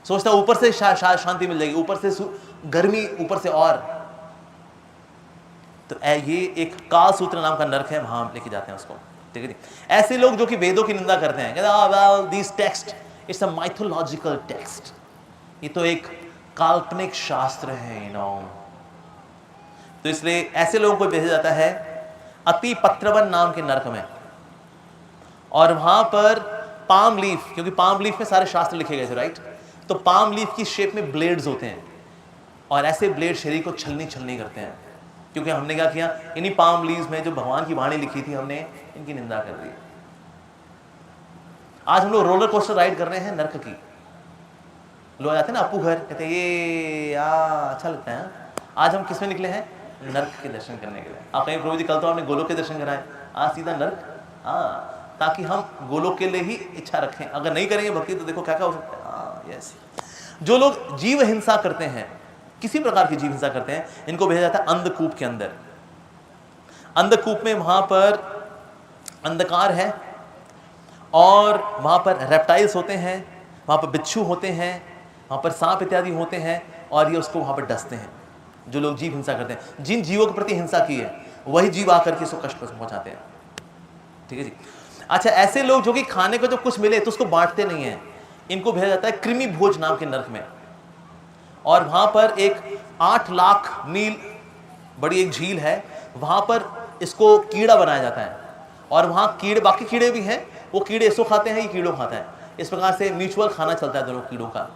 सोचता है ऊपर से शांति मिल जाएगी, ऊपर से गर्मी, ऊपर से और तो ये एक काल सूत्र नाम का नरक है, वहां लेके जाते हैं उसको, ठीक है जी। ऐसे लोग जो कि वेदों की निंदा करते हैं, कहते this text it's a mythological text, ये तो एक काल्पनिक शास्त्र है, तो इसलिए ऐसे लोगों को भेजा जाता है अति पत्रवन नाम के नरक में, और वहां पर पाम लीफ, क्योंकि पाम लीफ में सारे शास्त्र लिखे गए थे, राइट, तो पाम लीफ की शेप में ब्लेड्स होते हैं, और ऐसे ब्लेड शरीर को छलनी करते हैं, क्योंकि हमने क्या किया, इन्हीं पाम लीव्स में जो भगवान की वाणी लिखी थी, हमने इनकी निंदा कर दी। आज हम लोग रोलर कोस्टर राइड कर रहे हैं नरक की। लोग आते हैं ना अपू घर, कहते हैं ये अच्छा लगता है। आज हम किस में निकले हैं? नरक के दर्शन करने के लिए। आप कहीं प्रभु जी कल तो आपने गोलोक के दर्शन कराए, आज सीधा नरक, ताकि हम गोलोक के लिए ही इच्छा रखें। अगर नहीं करेंगे भक्ति तो देखो क्या क्या हो सकता है। यस, जो लोग जीव हिंसा करते हैं, किसी प्रकार की जीव हिंसा करते हैं, इनको भेजा जाता है अंधकूप के अंदर। अंधकूप में वहां पर अंधकार है, और वहां पर रेप्टाइल्स होते हैं, वहां पर बिच्छू होते हैं, वहां पर सांप इत्यादि होते हैं, और ये उसको वहां पर डसते हैं। जो लोग जीव हिंसा करते हैं, जिन जीवों के प्रति हिंसा की है, वही जीव आकर के इसको कष्ट पहुंचाते हैं, ठीक है जी। अच्छा, ऐसे लोग जो कि खाने को जो कुछ मिले तो उसको बांटते नहीं है, इनको भेजा जाता है कृमि भोज नाम के नरक में, और वहां पर एक 8 लाख मील बड़ी एक झील है, वहां पर इसको कीड़ा बनाया जाता है, और वहां कीड़े, बाकी कीड़े भी हैं, वो कीड़े इसको खाते हैं, ये कीड़ों खाता है। इस प्रकार से म्यूचुअल खाना चलता है दोनों कीड़ों का।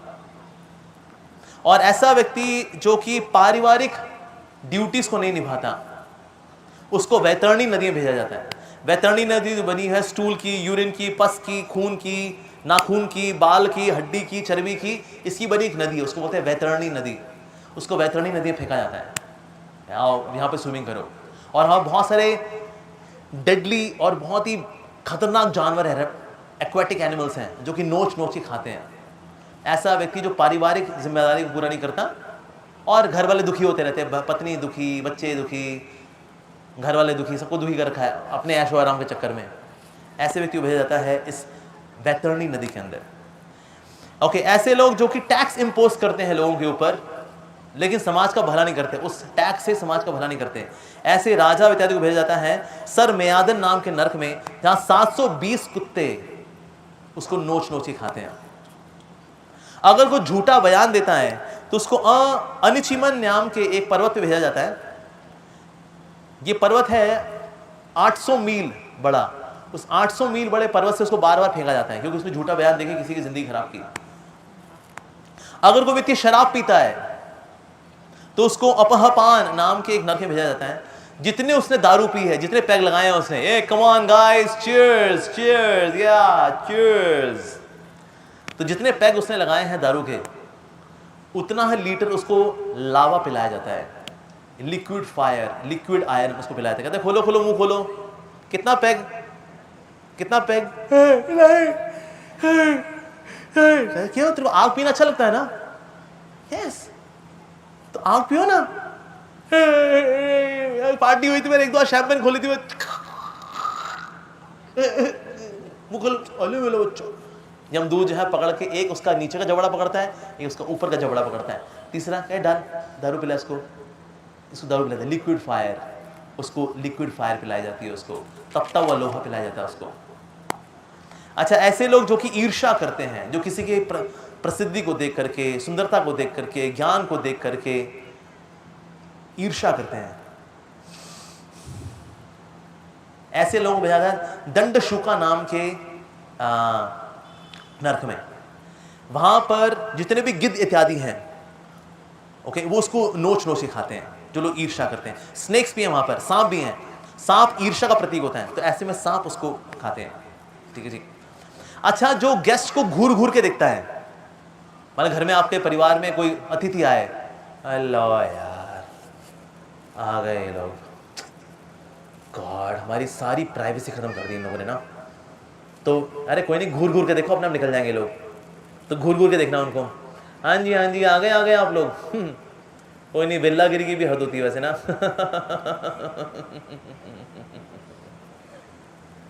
और ऐसा व्यक्ति जो कि पारिवारिक ड्यूटीज को नहीं निभाता, उसको वैतरणी नदी में भेजा जाता है। वैतरणी नदी बनी है स्टूल की, यूरिन की, पस की, खून की, नाखून की, बाल की, हड्डी की, चर्बी की, इसकी बनी एक नदी है, उसको बोलते हैं वैतरणी नदी। उसको वैतरणी नदी में फेंका जाता है, आओ यहाँ पे स्विमिंग करो। और वहाँ बहुत सारे डेडली और बहुत ही खतरनाक जानवर है, एक्वाटिक एनिमल्स हैं, जो कि नोच के खाते हैं। ऐसा व्यक्ति जो पारिवारिक जिम्मेदारी को पूरा नहीं करता, और घर वाले दुखी होते रहते हैं, पत्नी दुखी, बच्चे दुखी, घर वाले दुखी, सबको दुखी कर रखा है अपने ऐशो आराम के चक्कर में, ऐसे व्यक्ति को भेजा जाता है इस वैतरणी नदी के अंदर। ओके, ऐसे लोग जो कि टैक्स इंपोज करते हैं लोगों के ऊपर, लेकिन समाज का भला नहीं करते, उस टैक्स से समाज का भला नहीं करते, ऐसे राजा इत्यादि को भेजा जाता है सर मेयादन नाम के नरक में, जहां 720 कुत्ते उसको नोच के खाते हैं। अगर कोई झूठा बयान देता है तो उसको अनिचिमन नाम के एक पर्वत पे भेजा जाता है। ये पर्वत है 800 मील बड़ा, उस 800 मील बड़े पर्वत से उसको बार बार फेंका जाता है, क्योंकि उसमें झूठा बयान देके किसी की जिंदगी खराब की। अगर कोई व्यक्ति शराब पीता है तो उसको अपहपान नाम के एक नरक में भेजा जाता है। जितने उसने दारू पी है, जितने पैग लगाए हैं उसने, ए come on guys, cheers cheers, या चीयर्स, तो जितने पैग उसने लगाए हैं दारू के, उतना ही लीटर उसको लावा पिलाया जाता है, लिक्विड फायर, लिक्विड आयरन उसको पिलाया जाता है। कहते खोलो खोलो मुंह खोलो, कितना पैग, कितना पैग, क्यों तेरे को आग पीना अच्छा लगता है ना? यस, तो आग पियो ना। पार्टी हुई थी, मैंने 1-2 शैंपेन खोली थी, मुंह खोलो बच्चों। यमदूत जो है पकड़ के एक उसका नीचे का जबड़ा पकड़ता है, एक उसका ऊपर का जबड़ा पकड़ता है, तीसरा क्या डाल दारू पिला इसको दारू पिलाता है, लिक्विड फायर, उसको लिक्विड फायर पिलाई जाती है, उसको तपता हुआ लोहा पिलाया जाता है उसको। अच्छा, ऐसे लोग जो कि ईर्ष्या करते हैं, जो किसी के प्रसिद्धि को देख करके, सुंदरता को देख करके, ज्ञान को देख करके ईर्ष्या करते हैं, ऐसे लोगों को भेजा जाता है दंड शुका नाम के नरक में। वहां पर जितने भी गिद्ध इत्यादि हैं, ओके, वो उसको नोच के खाते हैं, जो लोग ईर्ष्या करते हैं। स्नेक्स भी हैं वहां पर, सांप भी हैं, सांप ईर्ष्या का प्रतीक होता है, तो ऐसे में सांप उसको खाते हैं, ठीक है जी। अच्छा, जो गेस्ट को घूर के देखता है, मतलब घर में आपके परिवार में कोई अतिथि आए, अल्लाह यार आ गए लोग, गॉड हमारी सारी प्राइवेसी खत्म कर दी इन लोगों ने ना, तो अरे कोई नहीं, घूर के देखो, अपना निकल जाएंगे लोग, तो घूर के देखना उनको, हाँ जी आ गए आप लोग, कोई नहीं, बिल्लागिरी की भी हद होती है वैसे ना।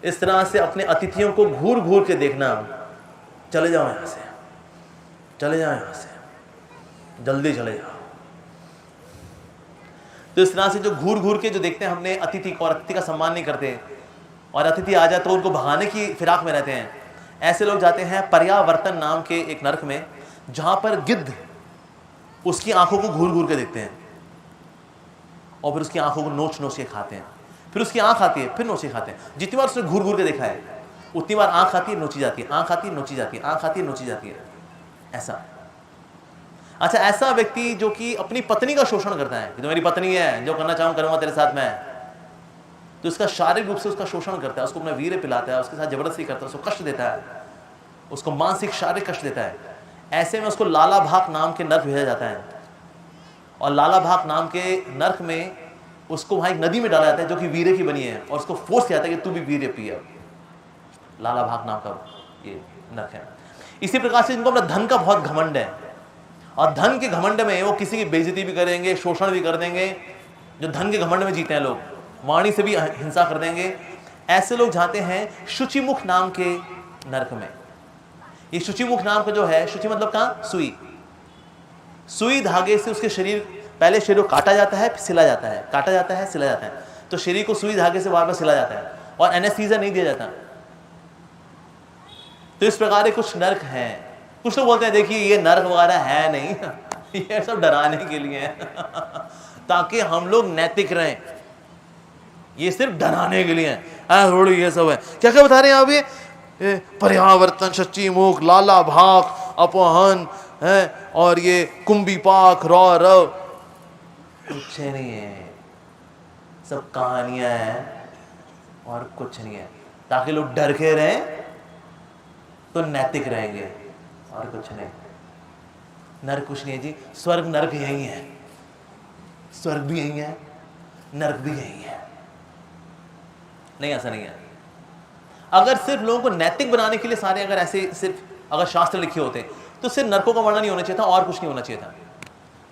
इस तरह से अपने अतिथियों को घूर के देखना, चले जाओ यहाँ से, चले जाओ यहाँ से, जल्दी चले जाओ। तो इस तरह से जो घूर घूर के जो देखते हैं हमने अतिथि को, और अतिथि का सम्मान नहीं करते और अतिथि आ जाए तो उनको भगाने की फिराक में रहते हैं, ऐसे लोग जाते हैं पर्यावर्तन नाम के एक नरक में, जहां पर गिद्ध उसकी आंखों को घूर घूर के देखते हैं और फिर उसकी आंखों को नोच नोच के खाते हैं। फिर उसकी आंख आती है, फिर नोच के खाते हैं। जितनी बार उसने घूर घूर के देखा है उतनी बार आंख आती है, नोची जाती है, आंख आती है, नोची जाती है, आंख आती है, नोची जाती है, ऐसा। अच्छा, ऐसा व्यक्ति जो कि अपनी पत्नी का शोषण करता है कि तो मेरी पत्नी है, जो करना चाहूं करूंगा तेरे साथ में, तो उसका शारीरिक रूप से उसका शोषण करता है, उसको अपना वीर्य पिलाता है, उसके साथ जबरदस्ती करता है, उसको कष्ट देता है, उसको मानसिक शारीरिक कष्ट देता है, ऐसे में उसको लाला भाग नाम के नर्क भेजा जाता है। और लाला भाग नाम के नर्क में उसको वहां एक नदी में डाला जाता है जो कि वीर्य की बनी है, और उसको फोर्स किया जाता है कि तू भी वीर्य पिए। लाला भाग नाम का ये नर्क है। इसी प्रकार से इनको अपना धन का बहुत घमंड है, और धन के घमंड में वो किसी की बेइज्जती भी करेंगे, शोषण भी कर देंगे। जो धन के घमंड में जीते हैं लोग, वाणी से भी हिंसा कर देंगे। ऐसे लोग जाते हैं शुचिमुख नाम के नरक में। ये शुचिमुख नाम का जो है, शुचि मतलब कहां, सुई, सुई धागे से उसके शरीर, पहले शरीर को काटा जाता है, फिर सिला जाता है, काटा जाता है, सिला जाता है, तो शरीर को सुई धागे से बार बार सिला जाता है और एनेस्थीसिया नहीं दिया जाता। तो इस प्रकार के कुछ नर्क हैं। कुछ लोग बोलते हैं देखिए ये नर्क वगैरह है नहीं, ये सब डराने के लिए है ताकि हम लोग नैतिक रहें, ये सिर्फ डराने के लिए है, थोड़ी ये सब है। क्या क्या बता रहे हैं आप, ये पर्यावर्तन, सच्ची मुख, लाला भाग, अपहन है, और ये कुंभी पाक, रौरव, कुछ नहीं है, सब कहानियां हैं और कुछ नहीं है, ताकि लोग डर के रहें तो नैतिक रहेंगे, और कुछ नहीं। नरक कुछ नहीं है जी, स्वर्ग नरक यही है, स्वर्ग भी यही है, नरक भी यही है। नहीं, ऐसा नहीं है। अगर सिर्फ लोगों को नैतिक बनाने के लिए सारे, अगर ऐसे सिर्फ अगर शास्त्र लिखे होते तो सिर्फ नरकों का वर्णन नहीं होना चाहिए था, और कुछ नहीं होना चाहिए था।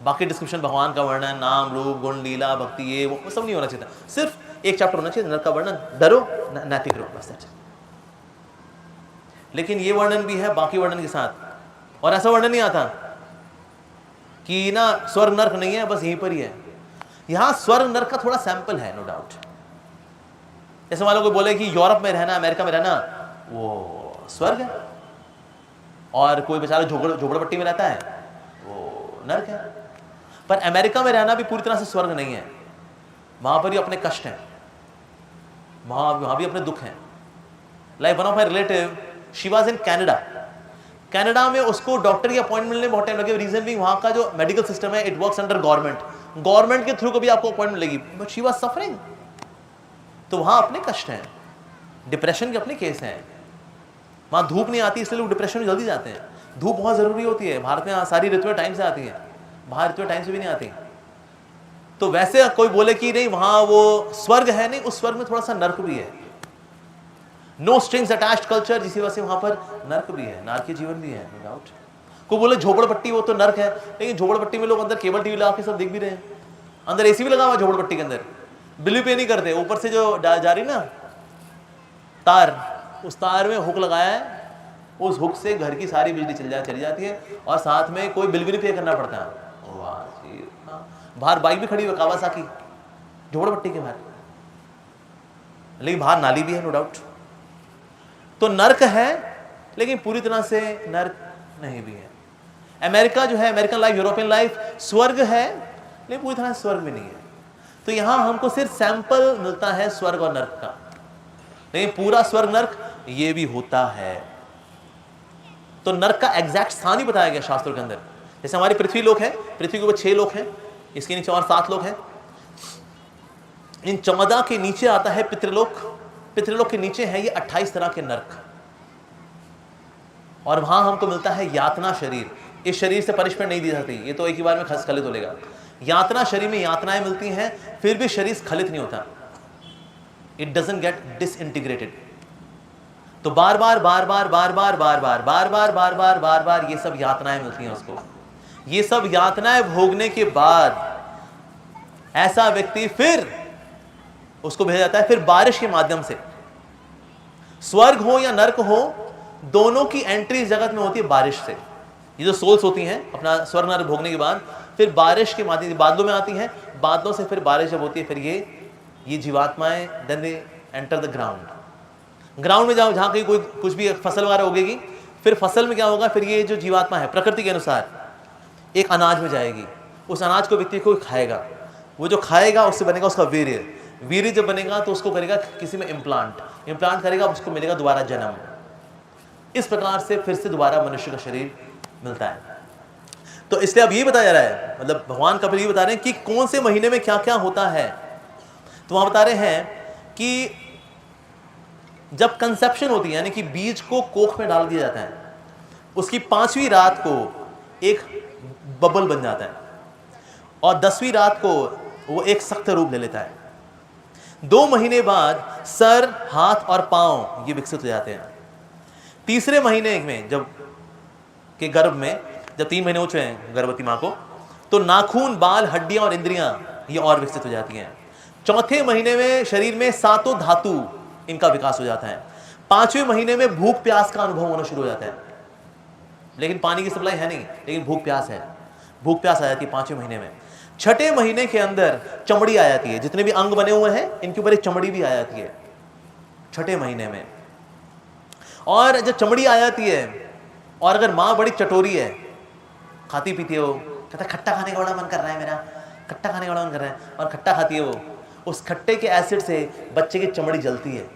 बाकी डिस्क्रिप्शन, भगवान का वर्णन, नाम रूप गुण लीला भक्ति, ये वो सब नहीं होना चाहिए था। सिर्फ एक चैप्टर होना चाहिए नरक का वर्णन, डरो नैतिक रहो, बस। लेकिन ये वर्णन भी है बाकी वर्णन के साथ, और ऐसा वर्णन नहीं आता कि ना स्वर्ग नरक नहीं है, बस यहीं पर ही है। यहां स्वर्ग नरक का थोड़ा सैंपल है, नो डाउट। जैसे मान लो कोई बोले कि यूरोप में रहना, अमेरिका में रहना वो स्वर्ग है, और कोई बेचारा झोपड़पट्टी में रहता है वो नरक है। पर अमेरिका में रहना भी पूरी तरह से स्वर्ग नहीं है, वहां पर भी अपने कष्ट हैं, वहां भी अपने दुख हैं। Like one of my relative, she was in Canada में उसको डॉक्टर की अपॉइंटमेंट मिलने बहुत टाइम लगे। रीजन भी वहां का जो मेडिकल सिस्टम है, इट वर्क्स अंडर गवर्नमेंट के थ्रू कभी आपको अपॉइंटमेंट मिलेगी, बट शी वाज सफरिंग। तो वहां अपने कष्ट हैं, डिप्रेशन के अपने केस हैं, वहां धूप नहीं आती इसलिए लोग डिप्रेशन में जल्दी जाते हैं। धूप बहुत जरूरी होती है, भारत में सारी ऋतुएं टाइम से आती हैं, बाहर ऋतुएं टाइम से भी नहीं आती। तो वैसे कोई बोले कि नहीं वहां वो स्वर्ग है, नहीं, उस स्वर्ग में थोड़ा सा नर्क भी है। नो स्ट्रिंग्स अटैच्ड कल्चर, जिसी वजह से वहां पर नर्क भी है, नारकीय जीवन भी है, नो डाउट। कोई बोले झोपड़पट्टी वो तो नर्क है, लेकिन झोपड़पट्टी में लोग अंदर केबल टीवी लगा के सब देख भी रहे हैं, अंदर एसी भी लगा हुआ झोपड़पट्टी के अंदर, बिल पे नहीं करते, ऊपर से जो जा रही ना तार, उस तार में हुक लगाया है, उस हुक से घर की सारी बिजली चली जाती है, और साथ में कोई बिल भी नहीं पे करना पड़ता है। बाहर बाइक भी खड़ी हुई कावासाकी झोपड़पट्टी के बाहर, लेकिन बाहर नाली भी है, नो डाउट। तो नर्क है, लेकिन पूरी तरह से नर्क नहीं भी है। अमेरिका जो है, अमेरिकन लाइफ, यूरोपियन लाइफ स्वर्ग है, लेकिन पूरी तरह से स्वर्ग भी नहीं है। तो यहां हमको सिर्फ सैंपल मिलता है स्वर्ग और नर्क का, लेकिन पूरा स्वर्ग नर्क ये भी होता है। तो नर्क का एग्जैक्ट स्थान ही बताया गया शास्त्रों के अंदर। जैसे हमारी पृथ्वी लोक है, पृथ्वी के ऊपर 6 लोक हैं, इसके नीचे और 7 लोक हैं। इन 14 के नीचे आता है पितृलोक, पितृलोक के नीचे है ये 28 तरह के नर्क, और वहां हमको मिलता है यातना शरीर। इस शरीर से पनिशमेंट नहीं दी जाती, ये तो एक ही बार में स्खलित हो लेगा। यातना शरीर में यातनाएं मिलती हैं, फिर भी शरीर स्खलित नहीं होता, इट डजंट गेट डिसइंटीग्रेटेड। तो बार बार बार बार बार बार बार बार बार बार बार बार बार बार ये सब यातनाएं मिलती हैं उसको। ये सब यातनाएं भोगने के बाद ऐसा व्यक्ति फिर उसको भेजा जाता है फिर बारिश के माध्यम से। स्वर्ग हो या नर्क हो, दोनों की एंट्री इस जगत में होती है बारिश से। ये जो सोल्स होती हैं अपना स्वर्ग नरक भोगने के बाद फिर बारिश के माध्यम से बादलों में आती हैं, बादलों से फिर बारिश जब होती है फिर ये जीवात्माएं then they enter the ground में जाओ, जहाँ कहीं कोई कुछ भी फसल वगैरह उगेगी, फिर फसल में क्या होगा, फिर ये जो जीवात्मा है प्रकृति के अनुसार एक अनाज में जाएगी, उस अनाज को व्यक्ति को खाएगा, वो जो खाएगा उससे बनेगा उसका वीर्य, वीर्य जब बनेगा तो उसको करेगा किसी में इम्प्लांट करेगा, उसको मिलेगा दोबारा जन्म। इस प्रकार से फिर से दोबारा मनुष्य का शरीर मिलता है। तो इसलिए अब ये बताया जा रहा है, मतलब भगवान कपिल ये बता रहे हैं कि कौन से महीने में क्या क्या होता है। तो वहां बता रहे हैं कि जब कंसेप्शन होती है, यानी कि बीज को कोख में डाल दिया जाता है, उसकी 5वीं रात को एक बबल बन जाता है और 10वीं रात को वो एक सख्त रूप ले लेता है। 2 महीने बाद सर, हाथ और पांव ये विकसित हो जाते हैं। तीसरे महीने में जब के गर्भ में जब 3 महीने हो चुके हैं गर्भवती माँ को, तो नाखून, बाल, हड्डियां और इंद्रियां ये और विकसित हो जाती हैं। चौथे महीने में शरीर में 7 धातु इनका विकास हो जाता है। 5वें महीने में भूख प्यास का अनुभव होना शुरू हो जाता है, लेकिन पानी की सप्लाई है नहीं, लेकिन भूख प्यास है, भूख प्यास आ जाती है 5वें महीने में। 6ठे महीने के अंदर चमड़ी आ जाती है, जितने भी अंग बने हुए हैं इनके ऊपर एक चमड़ी भी आ जाती है 6ठे महीने में। और जब चमड़ी आ जाती है और अगर माँ बड़ी चटोरी है, खाती पीती है, वो कहता है खट्टा खाने का बड़ा मन कर रहा है मेरा, खट्टा खाने का बड़ा मन कर रहा है, और खट्टा खाती है वो, उस खट्टे के एसिड से बच्चे की चमड़ी जलती है।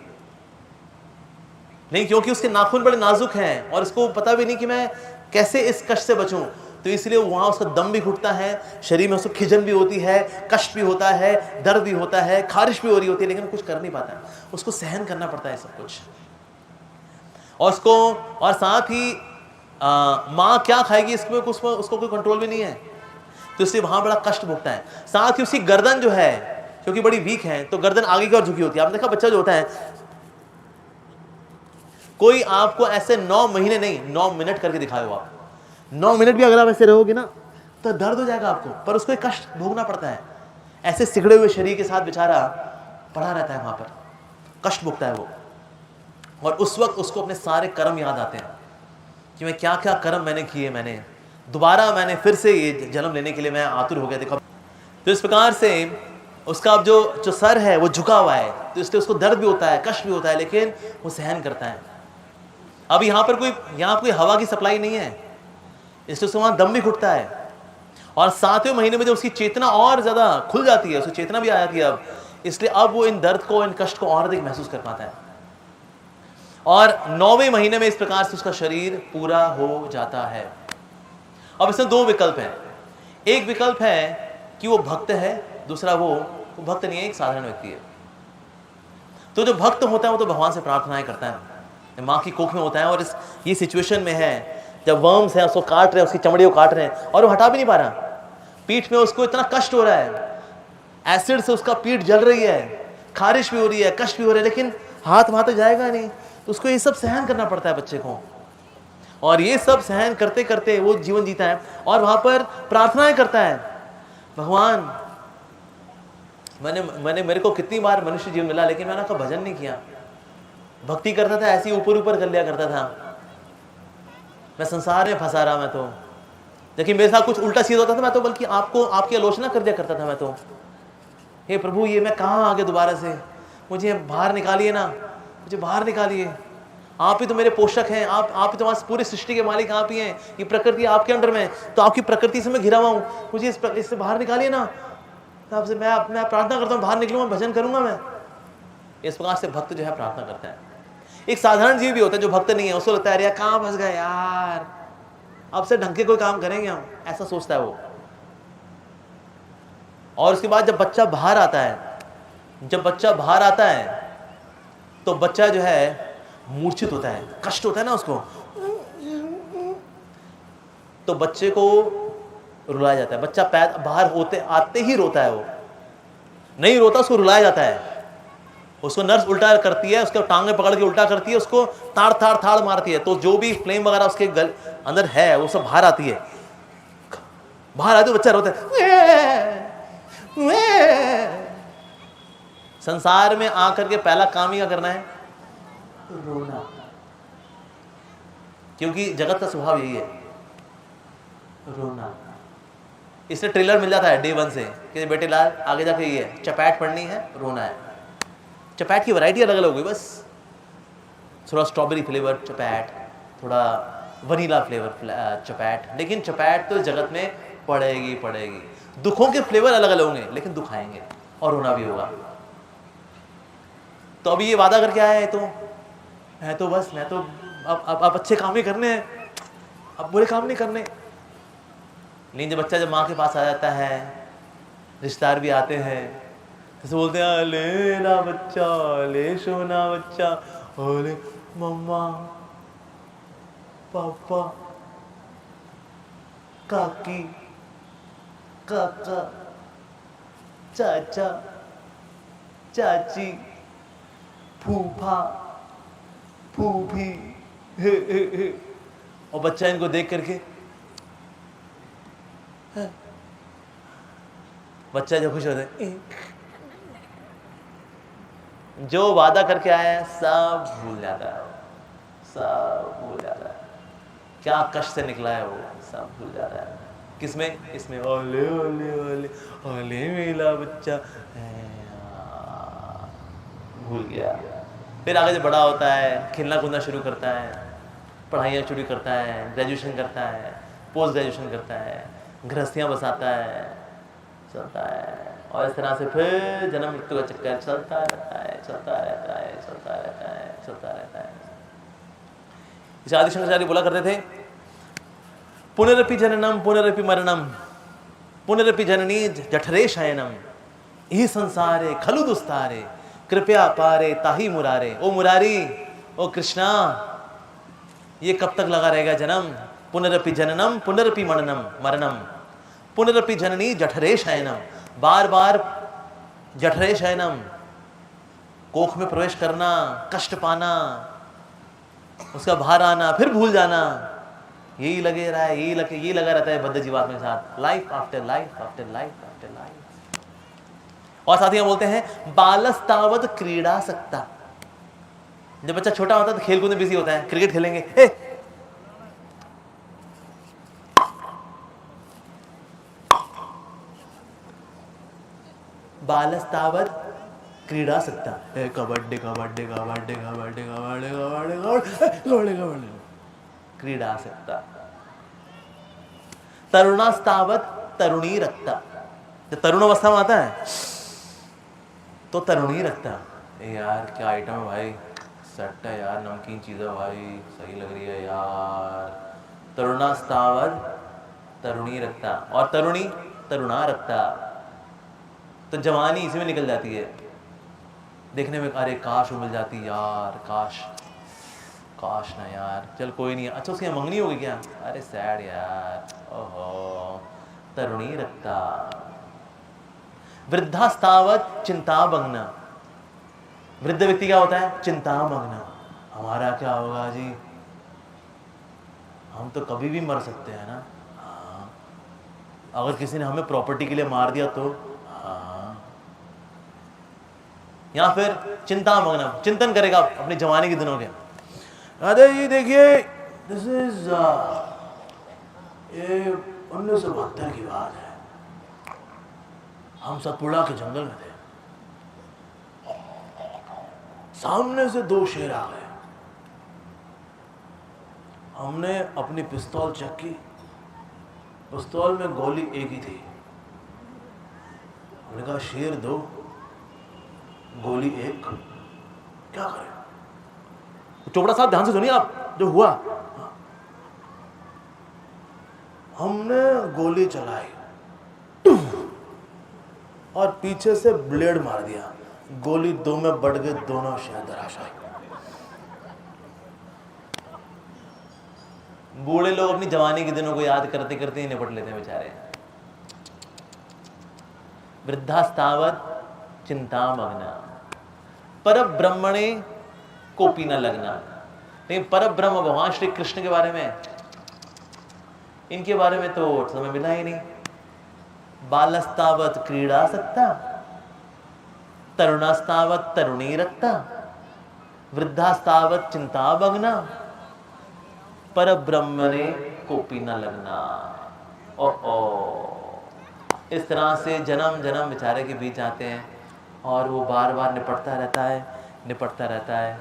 नहीं, क्योंकि उसके नाखून बड़े नाजुक हैं और उसको पता भी नहीं कि मैं कैसे इस कष्ट से बचूं, तो इसलिए वहां उसका दम भी घुटता है, शरीर में उसको खिजन भी होती है, कष्ट भी होता है, दर्द भी होता है, खारिश भी हो रही होती है, लेकिन कुछ कर नहीं पाता, उसको सहन करना पड़ता है सब कुछ। और उसको, और साथ ही माँ क्या खाएगी इसमें उसको कोई कंट्रोल भी नहीं है, तो इसलिए वहां बड़ा कष्ट भोगता है। साथ ही उसकी गर्दन जो है, क्योंकि बड़ी वीक है, तो गर्दन आगे की ओर झुकी होती है। आपने देखा बच्चा जो होता है, कोई आपको ऐसे 9 महीने नहीं 9 मिनट करके दिखाए हो, आप 9 मिनट भी अगर आप ऐसे रहोगे ना तो दर्द हो जाएगा आपको, पर उसको एक कष्ट भोगना पड़ता है। ऐसे सिगड़े हुए शरीर के साथ बेचारा पड़ा रहता है, वहां पर कष्ट भोगता है वो। और उस वक्त उसको अपने सारे कर्म याद आते हैं कि मैं क्या क्या कर्म मैंने किए, मैंने फिर से ये जन्म लेने के लिए मैं आतुर हो गया, देखो। तो इस प्रकार से उसका अब जो सर है वो झुका हुआ है, तो इसलिए उसको दर्द भी होता है, कष्ट भी होता है, लेकिन वो सहन करता है। अब यहाँ कोई हवा की सप्लाई नहीं है, इसलिए उसको वहाँ दम भी घुटता है। और 7वें महीने में जब उसकी चेतना और ज़्यादा खुल जाती है, उसकी चेतना भी आ जाती है अब, इसलिए अब वो इन दर्द को, इन कष्ट को और अधिक महसूस कर पाता है। और 9वें महीने में इस प्रकार से उसका शरीर पूरा हो जाता है। अब इसमें 2 विकल्प हैं। एक विकल्प है कि वो भक्त है, दूसरा वो भक्त नहीं है, एक साधारण व्यक्ति है। तो जो भक्त होता है वो तो भगवान से प्रार्थनाएं करता है, माँ की कोख में होता है और ये सिचुएशन में है जब वर्म्स है उसको काट रहे हैं, उसकी चमड़ी को काट रहे हैं और वो हटा भी नहीं पा रहा, पीठ में उसको इतना कष्ट हो रहा है, एसिड से उसका पीठ जल रही है, खारिश भी हो रही है, कष्ट भी हो रहा है, लेकिन हाथ वहां तो जाएगा नहीं, तो उसको ये सब सहन करना पड़ता है बच्चे को। और ये सब सहन करते करते वो जीवन जीता है और वहां पर प्रार्थनाएं करता है, भगवान मेरे को कितनी बार मनुष्य जीवन मिला, लेकिन मैंने आपका भजन नहीं किया, भक्ति करता था ऐसे ही ऊपर ऊपर कर लिया करता था, मैं संसार में फंसा रहा, मैं तो लेकिन मेरे साथ कुछ उल्टा सीधा होता था, मैं तो बल्कि आपकी आलोचना कर दिया करता था मैं तो। हे प्रभु, ये मैं कहाँ आगे दोबारा से, मुझे बाहर निकालिए ना, मुझे बाहर निकालिए, आप ही तो मेरे पोषक हैं, आप ही तो वहाँ पूरी सृष्टि के मालिक आप ही हैं, ये प्रकृति आपके अंडर में, तो आपकी प्रकृति से मैं घिरा हुआ हूँ, मुझे इससे बाहर निकालिए ना। तो आपसे मैं प्रार्थना करता हूँ, बाहर निकलूँगा, भजन करूँगा मैं। इस प्रकार से भक्त जो है प्रार्थना करता है। एक साधारण जीव भी होता है जो भक्त नहीं है, उसको लगता है यार कहाँ फंस गए यार, अब से ढंग के कोई काम करेंगे हम, ऐसा सोचता है वो। और उसके बाद जब बच्चा बाहर आता है तो बच्चा जो है मूर्छित होता है, कष्ट होता है ना उसको, तो बच्चे को रुलाया जाता है। बच्चा बाहर होते आते ही रोता है, वो नहीं रोता, उसको रुलाया जाता है। उसको नर्स उल्टा करती है, उसके टांगे पकड़ के उल्टा करती है, उसको ताड़ मारती है, तो जो भी फ्लेम वगैरह उसके अंदर है वो सब बाहर आती है। बाहर आती है, बच्चा रोता है। संसार में आकर के पहला काम ही क्या करना है, रोना, क्योंकि जगत का स्वभाव यही है। रोना। इससे ट्रेलर मिल जाता है डे 1 से कि बेटे लाल आगे जाके ये है, चपैट पढ़नी है, रोना है। चपैट की वैरायटी अलग अलग हो गई, बस थोड़ा स्ट्रॉबेरी फ्लेवर चपैट, थोड़ा वनीला फ्लेवर चपैट, लेकिन चपैट तो जगत में पड़ेगी पड़ेगी। दुखों के फ्लेवर अलग अलग होंगे लेकिन दुख आएंगे और रोना भी होगा। तो अभी ये वादा करके आया है तो बस मैं तो अब अच्छे काम ही करने हैं, अब बुरे काम नहीं करने। लेकिन जब बच्चा माँ के पास आ जाता है, रिश्तेदार भी आते हैं, जैसे बोलते हैं ले ना बच्चा, ले सोना बच्चा, अरे मम्मा पापा काकी काका चाचा चाची फूफा फूफी और बच्चा इनको देख करके बच्चा जो खुश होता है, जो वादा करके आया है सब भूल जाता है, सब भूल जाता है। क्या कष्ट से निकला है वो सब भूल जाता है। किसमें? इसमें ओले ओले ओले ओले मेरा बच्चा भूल गया। फिर आगे जब बड़ा होता है, खेलना कूदना शुरू करता है, पढ़ाइयाँ शुरू करता है, ग्रेजुएशन करता है, पोस्ट ग्रेजुएशन करता है, गृहस्थियाँ बसाता है, चलता है, और इस तरह से फिर जन्म मृत्यु का चक्कर चलता रहता है, चलता रहता है, चलता रहता है, चलता रहता है। इस आदि शंकराचार्य बोला करते थे, पुनरपि जननम पुनरपि मरणम पुनरपि जननी जठरे शयनम ही संसारे खलु दुस्तारे कृपया पारे ताही मुरारे। ओ मुरारी, ओ कृष्णा, ये कब तक लगा रहेगा जन्म? पुनरपि जननम पुनरपि मरणम पुनरपि जननी जठरे शयनम, बार बार जठरे शयनम, कोख में प्रवेश करना, कष्ट पाना, उसका बाहर आना, फिर भूल जाना, यही लगे रहा है, यही लगा रहता है बद्ध जीवात्मा के साथ, life after life after life after life. और साथ ही हम बोलते हैं बालस्तावत क्रीड़ा सकता। जब बच्चा छोटा होता है तो खेलकूद में बिजी होता है, क्रिकेट खेलेंगे, बालस्तावत क्रीड़ा सकता, कबड्डी कबड्डी कबड्डी कबड्डी कबड्डी कबड्डी कबड्डी क्रीड़ा सकता। तरुणास्तावत तरुणी रखता। जब तरुण अवस्था में आता है तो तरुणी रखता, यार क्या आइटम है भाई, सट्टा यार, नमकीन चीज़ है भाई, सही लग रही है यार। तरुणास्तावत तरुणी रखता, और तरुणी तरुणा रखता। तो जवानी इसी में निकल जाती है, देखने में, अरे काश वो मिल जाती यार, काश ना यार, चल कोई नहीं, अच्छा उसकी मंगनी होगी क्या, अरे सैड यार, ओहो। तरुणी रखता। वृद्धास्तावत चिंता मग्न। वृद्ध व्यक्ति क्या होता है? चिंता मग्न, हमारा क्या होगा जी, हम तो कभी भी मर सकते हैं ना, हाँ, अगर किसी ने हमें प्रॉपर्टी के लिए मार दिया तो, हाँ, या फिर चिंता मग्न, चिंतन करेगा अपनी जवानी के दिनों के, अरे ये देखिए, दिस इज ये 1972 की बात है, हम सतपुड़ा के जंगल में थे, सामने से 2 शेर आ गए, हमने अपनी पिस्तौल चेक की, पिस्तौल में गोली एक ही थी, हमने कहा शेर 2 गोली 1, क्या करें? चोपड़ा साहब ध्यान से सुनिए आप जो हुआ। हमने गोली चलाई और पीछे से ब्लेड मार दिया, गोली 2 में बढ़ गए, दोनों शेर धराशायी। बूढ़े लोग अपनी जवानी के दिनों को याद करते करते ही निपट लेते हैं बेचारे। वृद्धास्तावत चिंता मग्न, पर ब्रह्मणे कोपी न लगना। लेकिन पर ब्रह्म भगवान श्री कृष्ण के बारे में, इनके बारे में तो समय मिला ही नहीं। बालस्तावत क्रीड़ा सकता, तरुणास्तावत तरुणी रखता, वृद्धास्तावत चिंता मग्ना, पर ब्रह्मणे कोपी न लगना। इस तरह से जन्म जन्म बेचारे के बीच जाते हैं और वो बार बार निपटता रहता है, निपटता रहता है,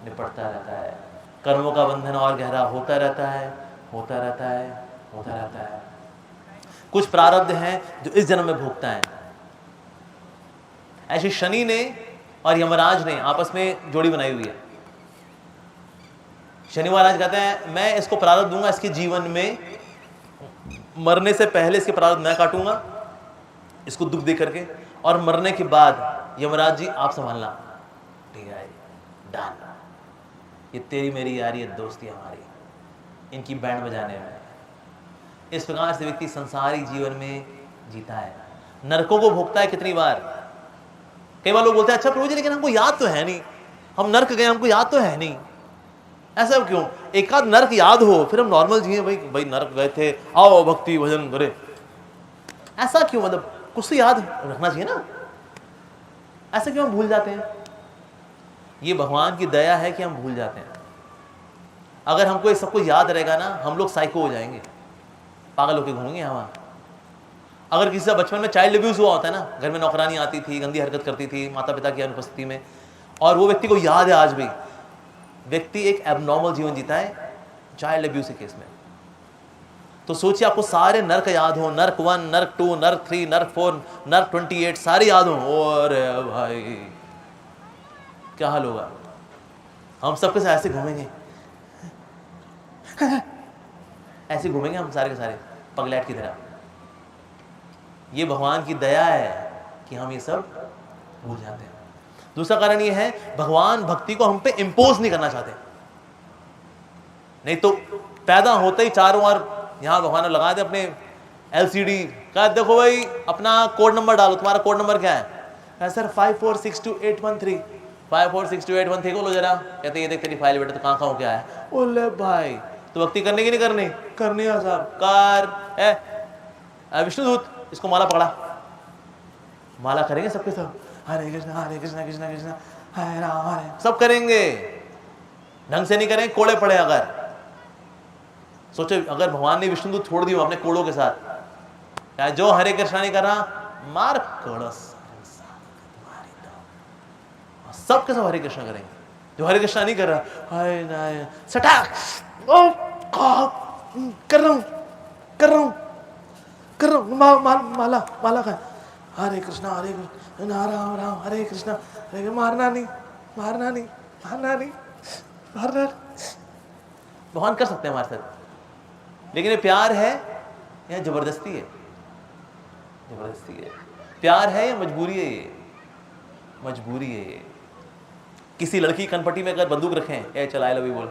निपटता रहता है। कर्मों का बंधन और गहरा होता रहता है, होता रहता है, होता रहता है। कुछ प्रारब्ध हैं जो इस जन्म में भोगता है। ऐसे शनि ने और यमराज ने आपस में जोड़ी बनाई हुई है। शनि महाराज कहते हैं मैं इसको प्रारब्ध दूंगा, इसके जीवन में मरने से पहले इसके प्रारब्ध मैं काटूंगा, इसको दुख दे करके, और मरने के बाद यमराज जी आप संभालना। ठीक है, डन। ये तेरी मेरी यारी है, दोस्ती हमारी, इनकी बैंड बजाने में। इस प्रकार से व्यक्ति संसारी जीवन में जीता है, नरकों को भोगता है। कितनी बार कई बार लोग बोलते हैं अच्छा प्रभु जी लेकिन हमको याद तो है नहीं, हम नर्क गए हमको याद तो है नहीं। ऐसा क्यों? एक आध नर्क याद हो फिर हम नॉर्मल जिए। भाई नर्क गए थे, आओ भक्ति भजन करे। ऐसा क्यों? मतलब कुछ तो याद रखना चाहिए ना। ऐसा क्यों हम भूल जाते हैं? ये भगवान की दया है कि हम भूल जाते हैं। अगर हमको ये सब कुछ याद रहेगा ना, हम लोग साइको हो जाएंगे, पागल होकर घूमेंगे हम। अगर किसी का बचपन में चाइल्ड अब्यूज हुआ होता है ना, घर में नौकरानी आती थी, गंदी हरकत करती थी माता पिता की अनुपस्थिति में, और वो व्यक्ति को याद है आज भी, व्यक्ति एक एबनॉर्मल जीवन जीता है चाइल्ड अब्यूज के केस में। तो सोचिए आपको सारे नर्क याद हो, नर्क 1, नर्क 2, नर्क 3, नर्क 4, नर्क 28 सारे याद हो, और भाई क्या हाल होगा? हम सबके साथ ऐसे घूमेंगे ऐसे घूमेंगे हम सारे के सारे पगलैट की तरह। ये भगवान की दया है कि हम ये सब भूल जाते हैं। दूसरा कारण ये है भगवान भक्ति को हम पे इंपोज नहीं करना चाहते। नहीं तो पैदा होते ही चारों ओर यहाँ भगवान ने लगा दे अपने LCD का, देखो भाई अपना कोड नंबर डालो, तुम्हारा कोड नंबर क्या है? सर 54628113। 54628113 बोलो जरा। कहते ये देख तेरी फाइल बेटा, तो कहाँ कहाँ हो क्या है? बोले भाई तो भक्ति करने की नहीं करनी? करनी है साहब, कर। विष्णुदूत इसको माला पकड़ा, माला करेंगे सबके सब, हरे कृष्णा कृष्णा कृष्णा हरे राम हरे, सब करेंगे। ढंग से नहीं करेंगे, कोड़े पड़े। अगर सोचो अगर भगवान ने विष्णुदूत छोड़ दिया अपने कोड़ों के साथ, जो हरे कृष्णा नहीं कर रहा मार कोड़ो, सबके सब हरे कृष्णा करेंगे। जो हरे कृष्णा नहीं कर रहा हरे सटाक कर रहा हूं माला का, हरे कृष्णा राम राम हरे कृष्णा, मारना नहीं। भगवान कर सकते हैं हमारे साथ, लेकिन ये प्यार है या जबरदस्ती है? जबरदस्ती है। प्यार है या मजबूरी है? ये मजबूरी है। ये किसी लड़की कनपट्टी में अगर बंदूक रखें, ए चल आई लव यू बोल,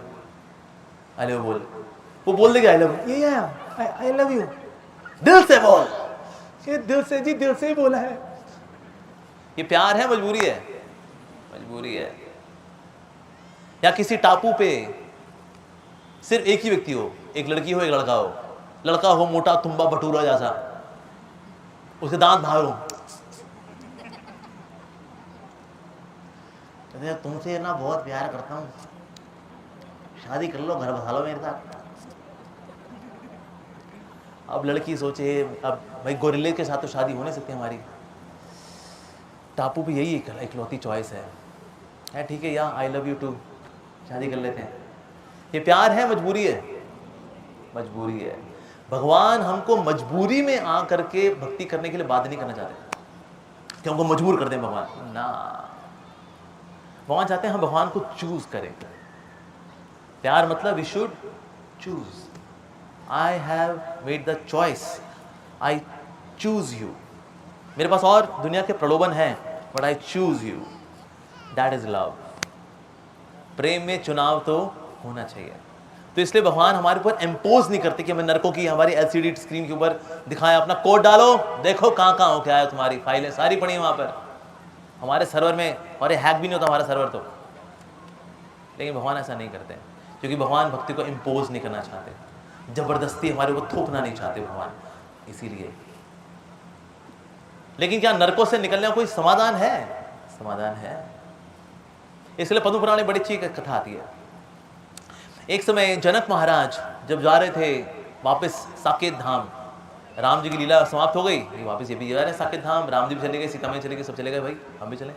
आई लव यू बोल, वो बोल देगा आई लव यू, ये आई लव यू, दिल से बोल। ये दिल से जी, दिल से ही बोला है। ये प्यार है मजबूरी है? मजबूरी है। या किसी टापू पे सिर्फ एक ही व्यक्ति हो, एक लड़की हो एक लड़का हो, लड़का हो मोटा तुम्बा भटूरा जैसा, उसके दांत बाहर हो, तुमसे ना बहुत प्यार करता हूं, शादी कर लो, घर बसा लो मेरे साथ। अब लड़की सोचे अब भाई गोरिल्ले के साथ तो शादी हो नहीं सकती हमारी, टापू पे यही इकलौती चॉइस है ठीक है या आई लव यू टू, शादी कर लेते हैं। ये प्यार है मजबूरी है? मजबूरी है। भगवान हमको मजबूरी में आ करके भक्ति करने के लिए बाध्य नहीं करना चाहते कि हमको मजबूर कर दें भगवान ना। भगवान चाहते हैं हम भगवान को चूज करें। प्यार मतलब we should choose. I have made the choice, I choose you. मेरे पास और दुनिया के प्रलोभन हैं but I choose you, that is love. प्रेम में चुनाव तो होना चाहिए। तो इसलिए भगवान हमारे ऊपर इम्पोज नहीं करते कि हमें नरकों की हमारी LCD स्क्रीन के ऊपर दिखाएं, अपना कोड डालो, देखो कहाँ कहाँ हो क्या है, तुम्हारी फाइलें सारी पड़ी हैं वहाँ पर हमारे सर्वर में, और ये हैक भी नहीं होता हमारा सर्वर तो। लेकिन भगवान ऐसा नहीं करते क्योंकि भगवान भक्ति को इम्पोज नहीं करना चाहते, जबरदस्ती हमारे ऊपर थोपना नहीं चाहते भगवान, इसीलिए। लेकिन क्या नरकों से निकलने का कोई समाधान है? समाधान है। इसलिए पद्म पुराण में बड़ी अच्छी कथा आती है। एक समय जनक महाराज जब जा रहे थे वापस साकेत धाम, राम जी की लीला समाप्त हो गई, ये वापस ये भी जा रहे हैं साकेत धाम, राम जी भी चले गए, सीता मैया चले गए, सब चले गए, भाई हम भी चले।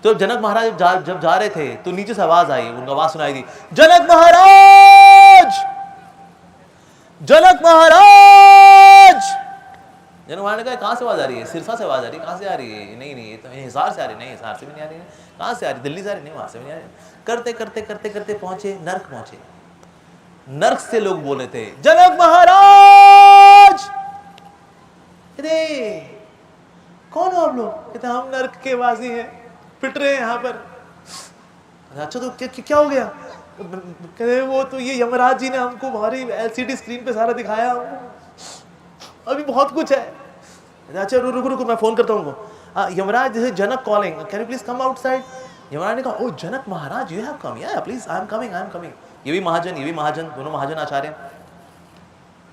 तो जनक महाराज जब जा रहे थे तो नीचे से आवाज आई, उनको आवाज सुनाई दी, जनक महाराज, जनक महाराज। जनक महाराज ने कहा कहाँ से आवाज आ रही है? सिरसा से आवाज आ रही है। कहाँ से आ रही है? नहीं नहीं, ये तो हिसार से आ रही है। नहीं, हिसार से भी नहीं आ रही है। कहाँ से आ रही? दिल्ली से आ रही? नहीं, वहां से भी नहीं आ रही। करते करते करते करते पहुंचे नर्क, पहुंचे नर्क से लोग बोले थे, जनक महाराज। कहते कौन हो आप लोग? कहते हम नर्क के वासी हैं, पिट रहे हैं यहाँ पर। अच्छा तो क्या हो गया? कहते वो तो ये यमराज जी ने हमको हमारी LCD स्क्रीन पे सारा दिखाया, अभी बहुत कुछ है। अच्छा रुको रुको, मैं फोन करता हूँ उनको। Yamraj, this is Janak calling, can you please come outside? Yamraj ने कहा, ओ जनक महाराज, यू हैव कम? या प्लीज, आई एम कमिंग। ये भी महाजन, दोनों महाजन आचार्य।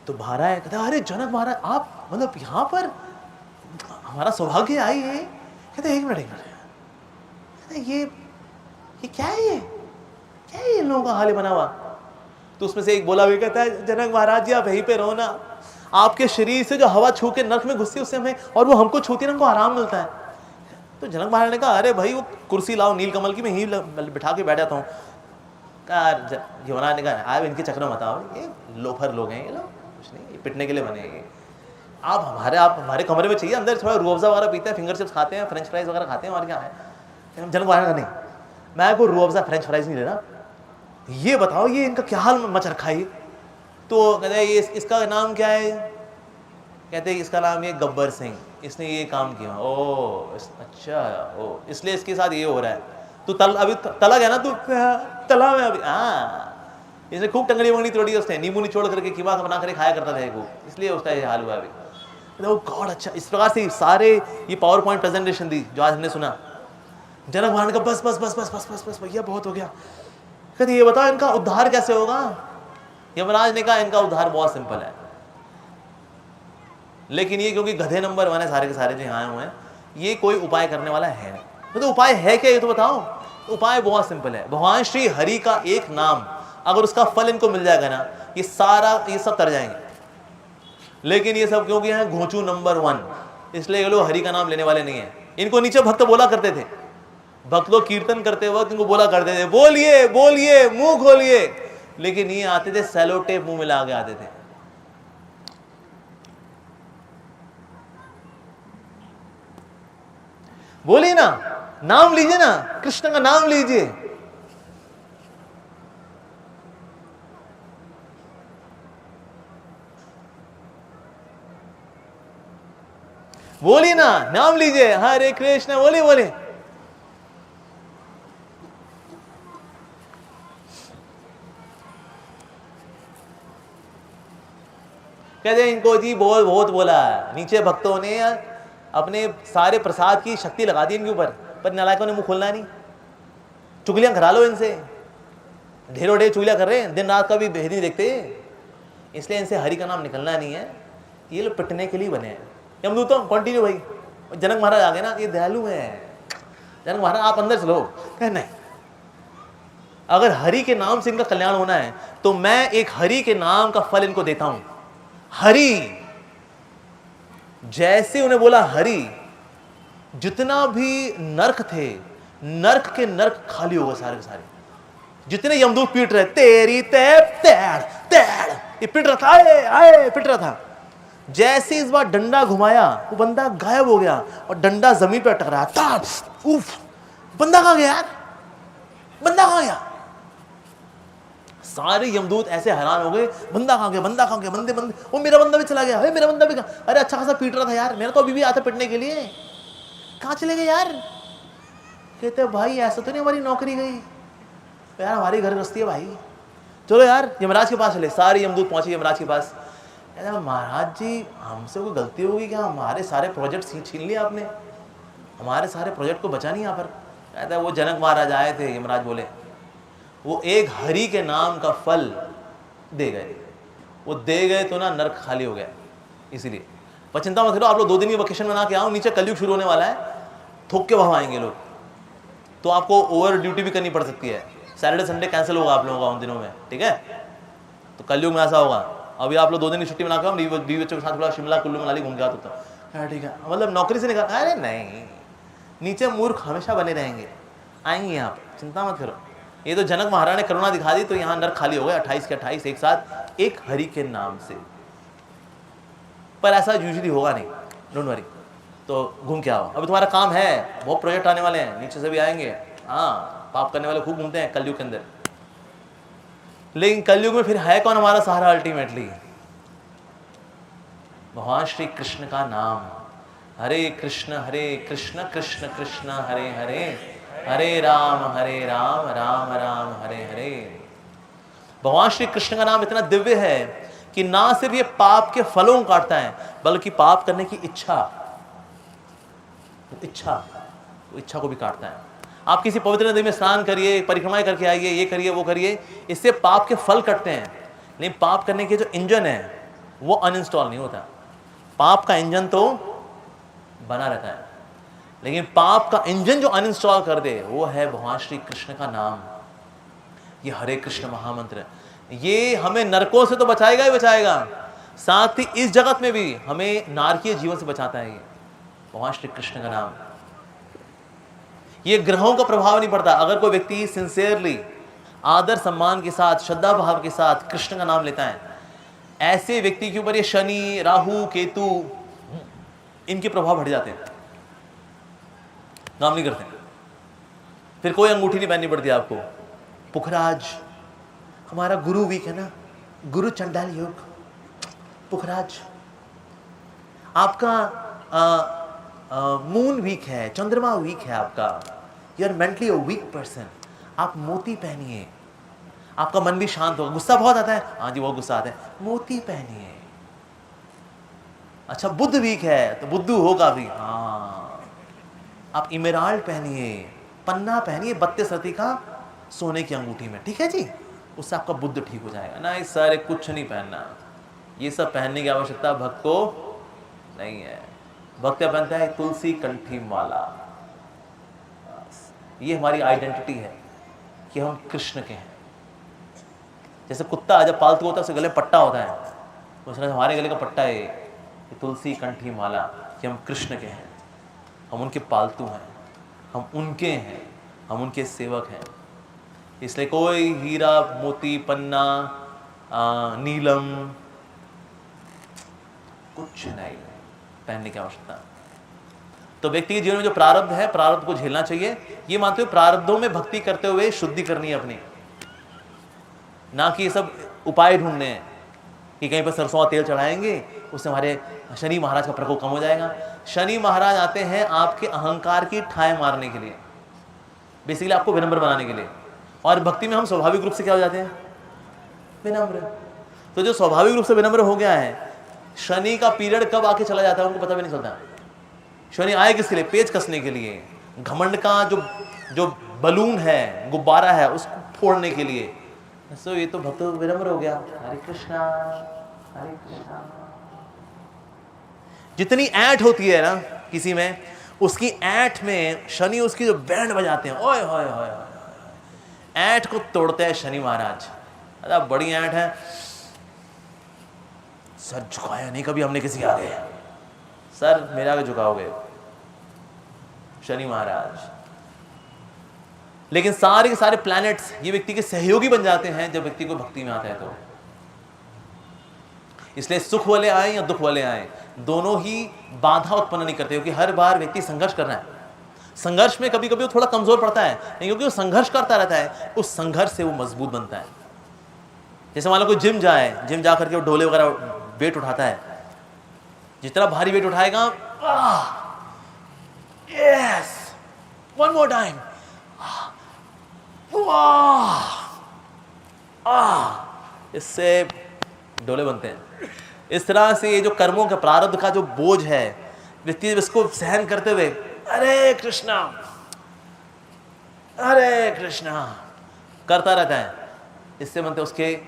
तो बाहर आए, कहते अरे जनक महाराज, आप मतलब यहाँ पर, हमारा सौभाग्य आई है। कहते एक मिनट, ये क्या है? ये इन लोगों का हाल बना हुआ? तो उसमें से एक बोला भी, कहता है जनक महाराज जी आप यहीं पे रहो ना, आपके शरीर से जो हवा छू के नर्क में घुसती है उससे हमें, और वो हमको छूती है ना, हमको आराम मिलता है। तो जनक महाराज ने कहा, अरे भाई वो कुर्सी लाओ नीलकमल की, मैं ही बिठा के बैठ जाता हूँ। यमराज ने कहा, आप इनके चक्कर में मत आओ, ये लोफर लोग हैं ये लोग, कुछ नहीं, ये पिटने के लिए बने हैं। आप हमारे कमरे में चाहिए, अंदर थोड़ा रूह अफ़ज़ा वगैरह पीते हैं, फिंगर चिप्स खाते हैं, फ्रेंच फ्राइज वगैरह खाते हैं, और क्या है। जनक महाराज का नहीं, मैं कोई रूह अफ़ज़ा फ्रेंच फ्राइज नहीं लेना, ये बताओ ये इनका क्या हाल मच रखा है। तो कहते हैं ये इसका नाम क्या है? कहते हैं इसका नाम ये गब्बर सिंह, इसने ये काम किया। ओ अच्छा, ओ इसलिए इसके साथ ये हो रहा है। तू अभी तला गया ना, तू तला में अभी। हाँ, इसने खूब टंगड़ी वंगड़ी तोड़ी, उसने नींबू निचोड़ करके कीमा बना कर खाया करता था वो, इसलिए उसका ये हाल हुआ अभी। ओ गॉड, अच्छा। इस प्रकार से सारे ये पावर पॉइंट प्रेजेंटेशन दी जो आज हमने सुना। जनक महाराज का बस बस बस बस बस बस बस भैया बहुत हो गया। कहते ये बताओ इनका उद्धार कैसे होगा? यमराज ने कहा इनका उद्धार बहुत सिंपल है, लेकिन ये क्योंकि गधे नंबर 1 है सारे के सारे जो यहाँ आए हुए हैं, ये कोई उपाय करने वाला है। तो उपाय है क्या, ये तो बताओ। उपाय बहुत सिंपल है, भगवान श्री हरि का एक नाम, अगर उसका फल इनको मिल जाएगा ना, ये सब तर जाएंगे। लेकिन ये सब क्योंकि हैं घोंचू नंबर 1, इसलिए ये लोग हरि का नाम लेने वाले नहीं है। इनको नीचे भक्त बोला करते थे, भक्त लोग कीर्तन करते वक्त इनको बोला करते थे, बोलिए बोलिए मुंह खोलिए, लेकिन ये आते थे सेलो टेप मुंह में लगा के आते थे। बोलिए ना, नाम लीजिए ना, कृष्ण का नाम लीजिए। बोलिए ना, नाम लीजिए, हरे कृष्ण, बोलिए बोलिए। कहते इनको जी बहुत बोला, नीचे भक्तों ने अपने सारे प्रसाद की शक्ति लगा दी इनके ऊपर, पर नालायकों ने मुंह खोलना नहीं। चुगलियां करा लो इनसे, ढेरों ढेर चुगलियां कर रहे हैं, दिन रात का भी भेद नहीं देखते, इसलिए इनसे हरि का नाम निकलना नहीं है। ये लोग पिटने के लिए बने हैं। यमदूतों कंटिन्यू भाई। जनक महाराज आ गए ना, ये दयालु है। जनक महाराज आप अंदर चलो। कह नहीं, अगर हरि के नाम से इनका कल्याण होना है तो मैं एक हरि के नाम का फल इनको देता हूं। हरि, जैसे उन्हें बोला हरि, जितना भी नर्क थे, नर्क के नर्क खाली हो गए सारे के सारे। जितने यमदूत पीट रहे, तेरी तेड़ ये पिट रहा था, आए पिट रहा था। जैसे इस बार डंडा घुमाया, वो बंदा गायब हो गया और डंडा जमीन पर टकराया। उफ, बंदा कहां गया यार, बंदा कहां गया? सारे यमदूत ऐसे हैरान हो गए, बंदा कहां गया, बंदा कहां गया, बंदे वो मेरा बंदा भी चला गया, मेरा बंदा भी कहां? अरे अच्छा खासा पीट रहा था यार, मेरा तो अभी भी आता पिटने के लिए, कहां चले गए यार? कहते भाई ऐसा तो नहीं हमारी नौकरी गई यार, हमारी घर गृहस्थी है भाई, चलो यार यमराज के पास चले। सारे यमदूत पहुंचे यमराज के पास। महाराज जी हमसे कोई गलती होगी क्या, हमारे सारे प्रोजेक्ट छीन लिए आपने, हमारे सारे प्रोजेक्ट को बचा नहीं यहाँ पर। कहता है वो जनक महाराज आए थे, यमराज बोले वो एक हरि के नाम का फल दे गए, वो दे गए तो ना नर्क खाली हो गया। इसीलिए पर चिंता मत करो, आप लोग 2 दिन की वेकेशन बना के आओ, नीचे कलयुग शुरू होने वाला है, थोक के वहां आएंगे लोग, तो आपको ओवर ड्यूटी भी करनी पड़ सकती है। सैटरडे संडे कैंसिल होगा आप लोगों का उन दिनों में, ठीक है? तो कलयुग में ऐसा होगा, अभी आप लोग 2 दिन की छुट्टी बना कर बीवी बच्चों के साथ थोड़ा शिमला कुल्लू मनाली घूम के आता हूँ, ठीक है, मतलब नौकरी से निकाल, अरे नहीं, नीचे मूर्ख हमेशा बने रहेंगे, आएंगे यहाँ पर, चिंता मत करो। ये तो जनक महाराज ने करुणा दिखा दी तो यहाँ नर खाली हो गए 28 के 28 एक साथ, एक हरि के नाम से। पर ऐसा यूजुअली होगा नहीं, डोंट वरी। तो घूम के आओ, अभी तुम्हारा काम है, बहुत प्रोजेक्ट आने वाले हैं, नीचे से भी आएंगे। हाँ, पाप करने वाले खूब घूमते हैं कलयुग के अंदर, लेकिन कलयुग में फिर है कौन हमारा सहारा अल्टीमेटली? भगवान श्री कृष्ण का नाम। हरे कृष्ण कृष्ण कृष्ण हरे हरे, हरे राम राम राम हरे हरे। भगवान श्री कृष्ण का नाम इतना दिव्य है कि ना सिर्फ ये पाप के फलों को काटता है, बल्कि पाप करने की इच्छा को भी काटता है। आप किसी पवित्र नदी में स्नान करिए, परिक्रमाएं करके आइए, ये करिए वो करिए, इससे पाप के फल कटते हैं, लेकिन पाप करने के जो इंजन है वो अनइंस्टॉल नहीं होता। पाप का इंजन तो बना रहता है, लेकिन पाप का इंजन जो अनइंस्टॉल कर दे वो है भगवान श्री कृष्ण का नाम। ये हरे कृष्ण महामंत्र, ये हमें नरकों से तो बचाएगा ही बचाएगा, साथ ही इस जगत में भी हमें नारकीय जीवन से बचाता है। ये भगवान श्री कृष्ण का नाम, ये ग्रहों का प्रभाव नहीं पड़ता। अगर कोई व्यक्ति सिंसियरली, आदर सम्मान के साथ, श्रद्धा भाव के साथ कृष्ण का नाम लेता है, ऐसे व्यक्ति के ऊपर ये शनि, राहु, केतु, इनके प्रभाव हट जाते हैं, काम नहीं करते। फिर कोई अंगूठी नहीं पहननी पड़ती आपको। पुखराज, हमारा गुरु वीक है ना, गुरु चंडाल योग, पुखराज। आपका मून वीक है, चंद्रमा वीक है आपका, you are mentally a weak person, आप मोती पहनिए, आपका मन भी शांत होगा। गुस्सा बहुत आता है, हाँ जी बहुत गुस्सा आता है, मोती पहनिए। अच्छा बुध वीक है तो बुद्धू होगा भी, हाँ आप इमेराल्ड पहनिए, पन्ना पहनिए 32 रति का सोने की अंगूठी में, ठीक है जी, उससे आपका बुद्ध ठीक हो जाएगा। नहीं सर कुछ नहीं पहनना, ये सब पहनने की आवश्यकता भक्त को नहीं है। भक्त क्या पहनता है? तुलसी कंठी माला। ये हमारी आइडेंटिटी है कि हम कृष्ण के हैं। जैसे कुत्ता जब पालतू होता है उसके गले पट्टा होता है, उसने हमारे गले का पट्टा है ये तुलसी कंठी माला, कि हम कृष्ण के हैं, हम उनके पालतू हैं, हम उनके हैं, हम उनके सेवक हैं। इसलिए कोई हीरा मोती पन्ना नीलम कुछ नहीं पहनने की आवश्यकता। तो व्यक्ति के जीवन में जो प्रारब्ध है, प्रारब्ध को झेलना चाहिए। ये मानते हुए प्रारब्धों में भक्ति करते हुए शुद्धि करनी है अपनी, ना कि ये सब उपाय ढूंढने हैं कि कहीं पर सरसों का तेल चढ़ाएंगे उससे हमारे शनि महाराज का प्रकोप कम हो जाएगा। शनि महाराज आते हैं आपके अहंकार की ठाय मारने के लिए, बेसिकली आपको विनम्र बनाने के लिए। और भक्ति में हम स्वाभाविक रूप से क्या हो जाते हैं? विनम्र। तो जो स्वाभाविक रूप से विनम्र हो गया है, शनि का पीरियड कब आके चला जाता है उनको पता भी नहीं चलता। शनि आए किसके लिए? पेच कसने के लिए, घमंड का जो बलून है, गुब्बारा है, उसको फोड़ने के लिए। सो ये तो भक्त विनम्र हो गया। हरे कृष्णा हरे कृष्णा। जितनी ऐंठ होती है ना किसी में, उसकी ऐंठ में शनि उसकी जो बैंड बजाते हैं, ओए होए होए, ऐंठ को तोड़ते हैं शनि महाराज। अरे बड़ी ऐंठ है, सर झुकाया नहीं कभी हमने किसी के आगे, सर मेरे आगे झुकाओगे शनि महाराज। लेकिन सारे के सारे प्लैनेट्स ये व्यक्ति के सहयोगी बन जाते हैं जब व्यक्ति को भक्ति में आता है। तो इसलिए सुख वाले आए या दुख वाले आए, दोनों ही बाधा उत्पन्न नहीं करते, क्योंकि हर बार व्यक्ति संघर्ष कर रहा है। संघर्ष में कभी कभी वो थोड़ा कमजोर पड़ता है, नहीं क्योंकि वो संघर्ष करता रहता है, उस संघर्ष से वो मजबूत बनता है। जैसे मान लो कोई जिम जाए, जिम जा करके वो डोले वगैरह वेट उठाता है, जितना भारी वेट उठाएगा, यस वन मोर टाइम, इससे डोले बनते हैं। इस तरह से ये जो कर्मों के प्रारब्ध का जो बोझ है, व्यक्ति इसको सहन करते हुए हरे कृष्णा करता रहता है, इससे बनते उसके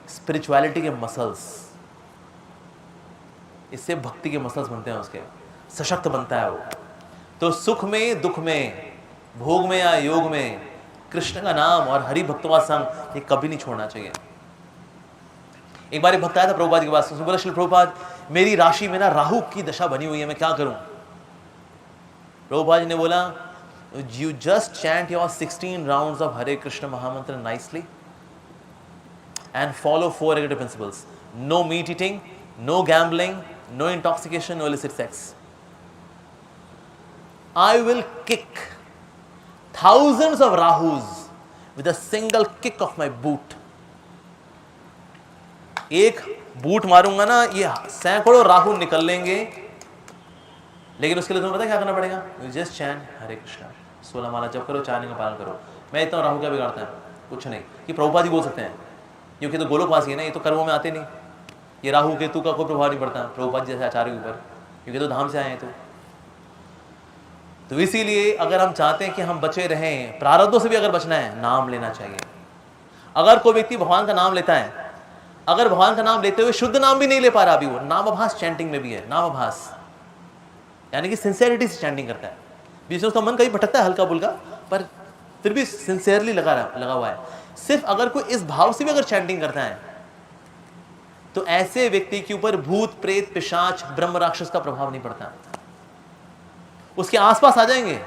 स्पिरिचुअलिटी के मसल्स, इससे भक्ति के मसल्स बनते हैं, उसके सशक्त बनता है वो। तो सुख में दुख में, भोग में या योग में कृष्ण का नाम और हरि भक्तों का संग ये कभी नहीं छोड़ना चाहिए। एक बार एक भक्त आया था प्रभुपाद के पास, उसने बोला श्री प्रभुपाद मेरी राशि में ना राहु की दशा बनी हुई है, मैं क्या करूं? प्रभुपाद जी ने बोला you just chant your 16 rounds of Hare Krishna महामंत्र nicely and follow 4 negative principles, no meat eating, no gambling, no intoxication, no illicit sex. I will kick thousands of Rahus with a single kick of my boot. एक boot मारूंगा ना, ये सैकड़ों राहु निकल लेंगे. लेकिन उसके लिए तुम्हें पता क्या करना पड़ेगा? You just chant हरे कृष्णा, 16 माला जप करो, 4 नियम का पालन करो. मैं इतना राहु क्या बिगाड़ता है? कुछ नहीं. ये प्रभुपाद जी बोल सकते हैं, क्योंकि तो गोलोकवासी है ना, ये तो कर्मों में आते नहीं. ये राहु केतु का कोई प्रभाव नहीं पड़ता प्रभुपाद जैसे आचार्य के ऊपर, क्योंकि तो धाम से आए हैं. तो इसीलिए अगर हम चाहते हैं कि हम बचे रहें, प्रारब्धों से भी अगर बचना है, नाम लेना चाहिए. अगर कोई व्यक्ति भगवान का नाम लेता है, अगर भगवान का नाम लेते हुए शुद्ध नाम भी नहीं ले पा रहा, अभी वो नामाभास चैंटिंग में भी है. नामाभास यानी कि सिंसियरिटी से चैंटिंग करता है. बीच में उसका मन कहीं भटकता है हल्का फुल्का, पर फिर भी सिंसियरली लगा हुआ है. सिर्फ अगर कोई इस भाव से भी अगर चैंटिंग करता है, तो ऐसे व्यक्ति के ऊपर भूत प्रेत पिशाच ब्रह्म राक्षस का प्रभाव नहीं पड़ता. उसके आसपास आ जाएंगे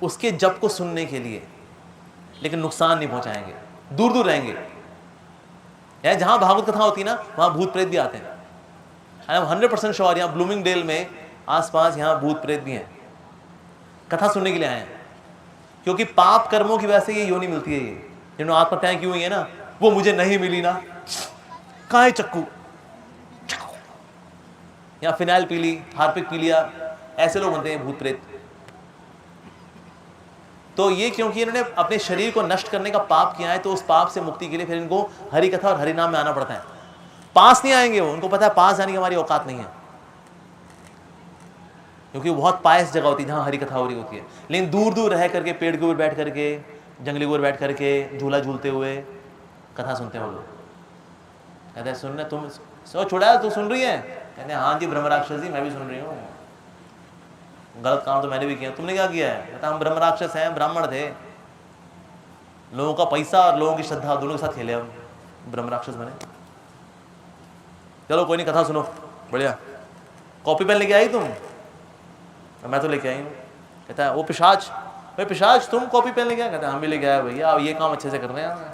उसके जप को सुनने के लिए, लेकिन नुकसान नहीं पहुंचाएंगे, दूर दूर रहेंगे. जहां भागवत कथा होती है ना, वहां भूत प्रेत भी आते हैं. आई एम 100% श्योर यहाँ ब्लूमिंगडेल में आसपास यहाँ भूत प्रेत भी हैं, कथा सुनने के लिए आए हैं. क्योंकि पाप कर्मों की वजह से ये योनि मिलती है. ये जिन्होंने आत्महत्याएं की हुई है ना, वो मुझे नहीं मिली ना, कहाँ है चक्कू, या फिनाइल पी ली, हार्पिक पी लिया, ऐसे लोग बनते हैं भूत प्रेत. तो ये क्योंकि इन्होंने अपने शरीर को नष्ट करने का पाप किया है, तो उस पाप से मुक्ति के लिए फिर इनको हरि कथा और हरि नाम में आना पड़ता है. पास नहीं आएंगे वो, उनको पता है पास जाने की हमारी औकात नहीं है, क्योंकि बहुत पायस जगह होती है जहां हरि कथा हो रही होती है. लेकिन दूर दूर रह करके, पेड़ के ऊपर बैठ करके, जंगली के ऊपर बैठ करके झूला झूलते हुए कथा सुनते हैं वो लोग. कहते हैं सुनने तुम सो छोड़ा, तू सुन रही है? कहते हैं हाँ जी ब्रह्म राक्षस जी, मैं भी सुन रही हूँ. गलत काम तो मैंने भी किया. तुमने क्या किया है? कहता हम ब्रह्म राक्षस हैं, ब्राह्मण थे, लोगों का पैसा और लोगों की श्रद्धा दोनों के साथ खेले, हम ब्रह्म राक्षस बने. चलो कोई नहीं, कथा सुनो, बढ़िया. कॉपी पेन लेके आई तुम? मैं तो लेके आई हूँ. कहता है वो पिशाच, भाई पिशाच तुम कॉपी पेन लेके आए? कहता है हम भी लेके आए भैया, ये काम अच्छे से कर रहे हैं.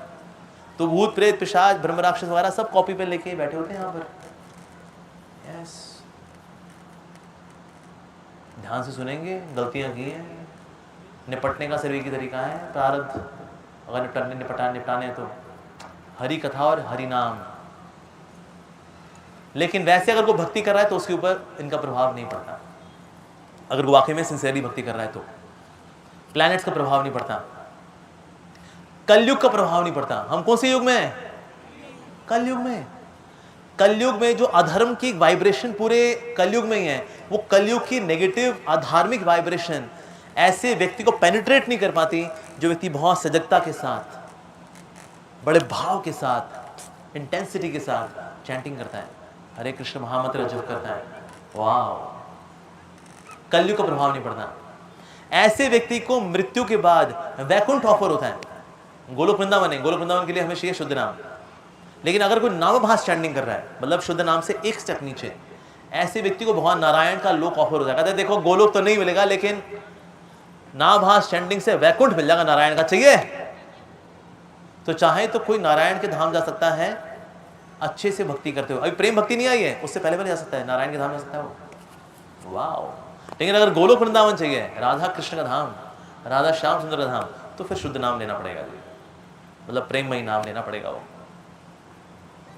तो भूत प्रेत पिशाच ब्रह्म राक्षस वगैरह सब कॉपी पेन लेके बैठे होते हैं यहाँ पर. यस, ध्यान से सुनेंगे. गलतियां की हैं, निपटने का सिर्फ एक ही तरीका है, प्रारब्ध. अगर निपटाने हैं तो हरि कथा और हरि नाम. लेकिन वैसे अगर कोई भक्ति कर रहा है तो उसके ऊपर इनका प्रभाव नहीं पड़ता. अगर वो वाकई में सिंसियरली भक्ति कर रहा है तो प्लैनेट्स का प्रभाव नहीं पड़ता, कलयुग का प्रभाव नहीं पड़ता. हम कौन से युग में हैं? कलयुग में. कलयुग में जो अधर्म की वाइब्रेशन पूरे कलयुग में ही है, वो कलयुग की नेगेटिव अधार्मिक वाइब्रेशन ऐसे व्यक्ति को पेनिट्रेट नहीं कर पाती जो व्यक्ति बहुत सजगता के साथ, बड़े भाव के साथ, इंटेंसिटी के साथ चैंटिंग करता है, हरे कृष्ण महामंत्र जप करता है. वाह, कलयुग का प्रभाव नहीं पड़ता. ऐसे व्यक्ति को मृत्यु के बाद वैकुंठ ऑफर होता है. गोलोक वृंदावन है, गोलोक वृंदावन के लिए हमें चाहिए शुद्ध नाम. लेकिन अगर कोई नामाभास चैंटिंग कर रहा है, मतलब शुद्ध नाम से एक स्टेप नीचे, ऐसे व्यक्ति को भगवान नारायण का लोक ऑफर हो जाएगा. कहते देखो गोलोक तो नहीं मिलेगा, लेकिन नामाभास चैंटिंग से वैकुंठ मिल जाएगा नारायण का. चाहिए तो चाहे तो कोई नारायण के धाम जा सकता है अच्छे से भक्ति करते हो. अभी प्रेम भक्ति नहीं आई है, उससे पहले जा सकता है, नारायण के धाम जा सकता है वो. वाह. लेकिन अगर गोलोक वृंदावन चाहिए, राधा कृष्ण का धाम, राधा श्याम सुंदर का धाम, तो फिर शुद्ध नाम लेना पड़ेगा, मतलब प्रेममयी नाम लेना पड़ेगा वो.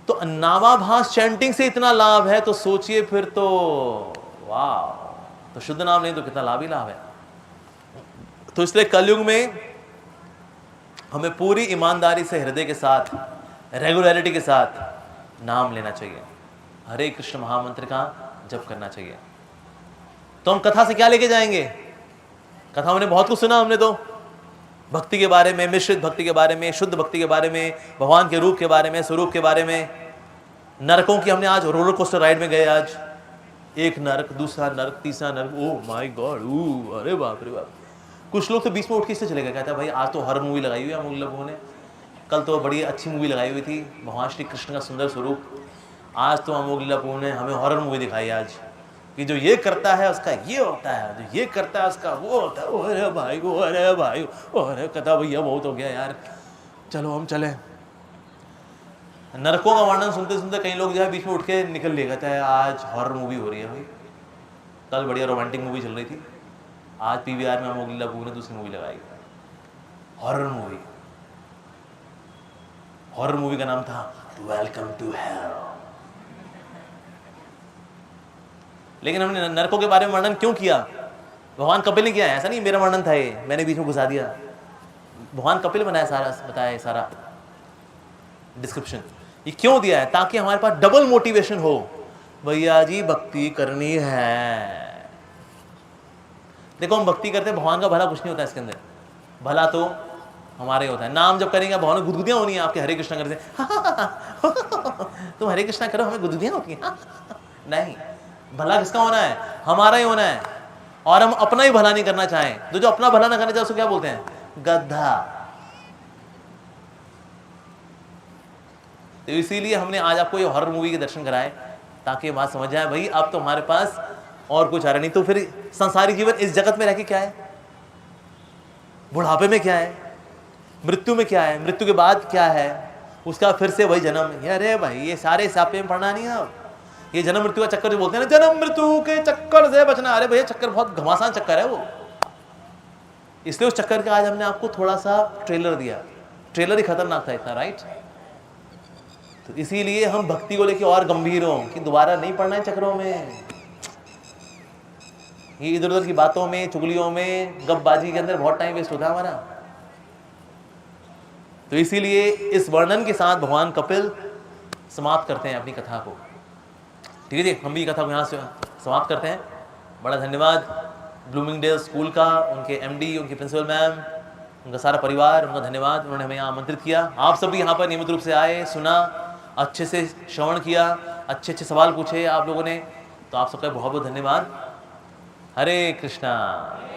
तो नामाभास चैंटिंग से इतना लाभ है, तो सोचिए फिर तो वाह. तो शुद्ध नाम लें तो कितना लाभ ही लाभ है. तो इसलिए कलयुग में हमें पूरी ईमानदारी से, हृदय के साथ, रेगुलरिटी के साथ नाम लेना चाहिए, हरे कृष्ण महामंत्र का जप करना चाहिए. तो हम कथा से क्या लेके जाएंगे? कथा हमने बहुत कुछ सुना, हमने तो भक्ति के बारे में, मिश्रित भक्ति के बारे में, शुद्ध भक्ति के बारे में, भगवान के रूप के बारे में, स्वरूप के बारे में, नरकों की. हमने आज रोलर कोस्टर राइड में गए, आज एक नरक, दूसरा नरक, तीसरा नरक. ओह माय गॉड, अरे बाप रे बाप. कुछ लोग तो बीच में उठ के इससे चले गए, कहता है भाई आज तो हर मूवी लगाई हुई है हम लोगों ने, कल तो बड़ी अच्छी मूवी लगाई हुई थी, भगवान श्री कृष्ण का सुंदर स्वरूप, आज तो अमोघ लीलापुर ने हमें हॉरर मूवी दिखाई आज कि जो ये करता है उसका ये होता है, जो ये करता है उसका वो होता है। अरे भाई अरे कथा भैया बहुत हो गया यार, चलो हम चले। नरकों का वर्णन सुनते सुनते कई लोग जो है बीच में उठ के निकल लिए, कहते हैं आज हॉरर मूवी हो रही है भाई, कल बढ़िया रोमांटिक मूवी चल रही थी, आज पीवीआर में अमोघ लीलापुर ने दूसरी मूवी लगाई, हॉरर मूवी। हॉरर मूवी का नाम था वेलकम टू हेल। लेकिन हमने नरकों के बारे में वर्णन क्यों किया? भगवान कपिल ने किया है, ऐसा नहीं मेरा वर्णन था ये, मैंने बीच में घुसा दिया। भगवान कपिल बनाया सारा, बताया सारा डिस्क्रिप्शन। ये क्यों दिया है? ताकि हमारे पास डबल मोटिवेशन हो, भैया जी भक्ति करनी है। देखो हम भक्ति करते हैं, भगवान का भला कुछ नहीं होता इसके अंदर, भला तो हमारे होता है। नाम जब करेंगे भगवान गुदगुदियाँ होनी है आपके, हरे कृष्णा करते तुम हरे कृष्णा करो हमें गुदगुदियाँ होती हैं नहीं, भला किसका होना है? हमारा ही होना है। और हम अपना ही भला नहीं करना चाहें, तो जो अपना भला ना करना चाहे उसको क्या बोलते हैं? गधा। तो इसीलिए हमने आज आपको ये हॉरर मूवी के दर्शन कराए, ताकि ये बात समझ जाए भाई अब तो हमारे पास और कुछ आ रहा नहीं। तो फिर संसारी जीवन इस जगत में रह के क्या है? बुढ़ापे में क्या है? मृत्यु में क्या है? मृत्यु के बाद क्या है? उसका फिर से वही जन्म। अरे भाई ये सारे सापे में पढ़ना नहीं है। ये जन्म मृत्यु का चक्कर जो बोलते हैं ना, जन्म मृत्यु के चक्कर से बचना, अरे भैया चक्कर बहुत घमासान चक्कर है वो। इसलिए उस चक्कर का आज हमने आपको थोड़ा सा ट्रेलर दिया, ट्रेलर ही खतरनाक था इतना, राइट? तो इसीलिए हम भक्ति को लेके और गंभीर हों कि दोबारा नहीं पढ़ना है चक्करों में, ये इधर उधर की बातों में, चुगलियों में, गपबाजी के अंदर बहुत टाइम वेस्ट होता है हमारा। तो इसीलिए इस वर्णन के साथ भगवान कपिल समाप्त करते हैं अपनी कथा को। ठीक है जी, हम भी कथा को यहाँ से समाप्त करते हैं। बड़ा धन्यवाद ब्लूमिंगडेल स्कूल का, उनके एमडी, उनकी प्रिंसिपल मैम, उनका सारा परिवार, उनका धन्यवाद, उन्होंने हमें यहाँ आमंत्रित किया। आप सब भी यहाँ पर नियमित रूप से आए, सुना, अच्छे से श्रवण किया, अच्छे अच्छे सवाल पूछे आप लोगों ने, तो आप सबका बहुत बहुत धन्यवाद। हरे कृष्णा।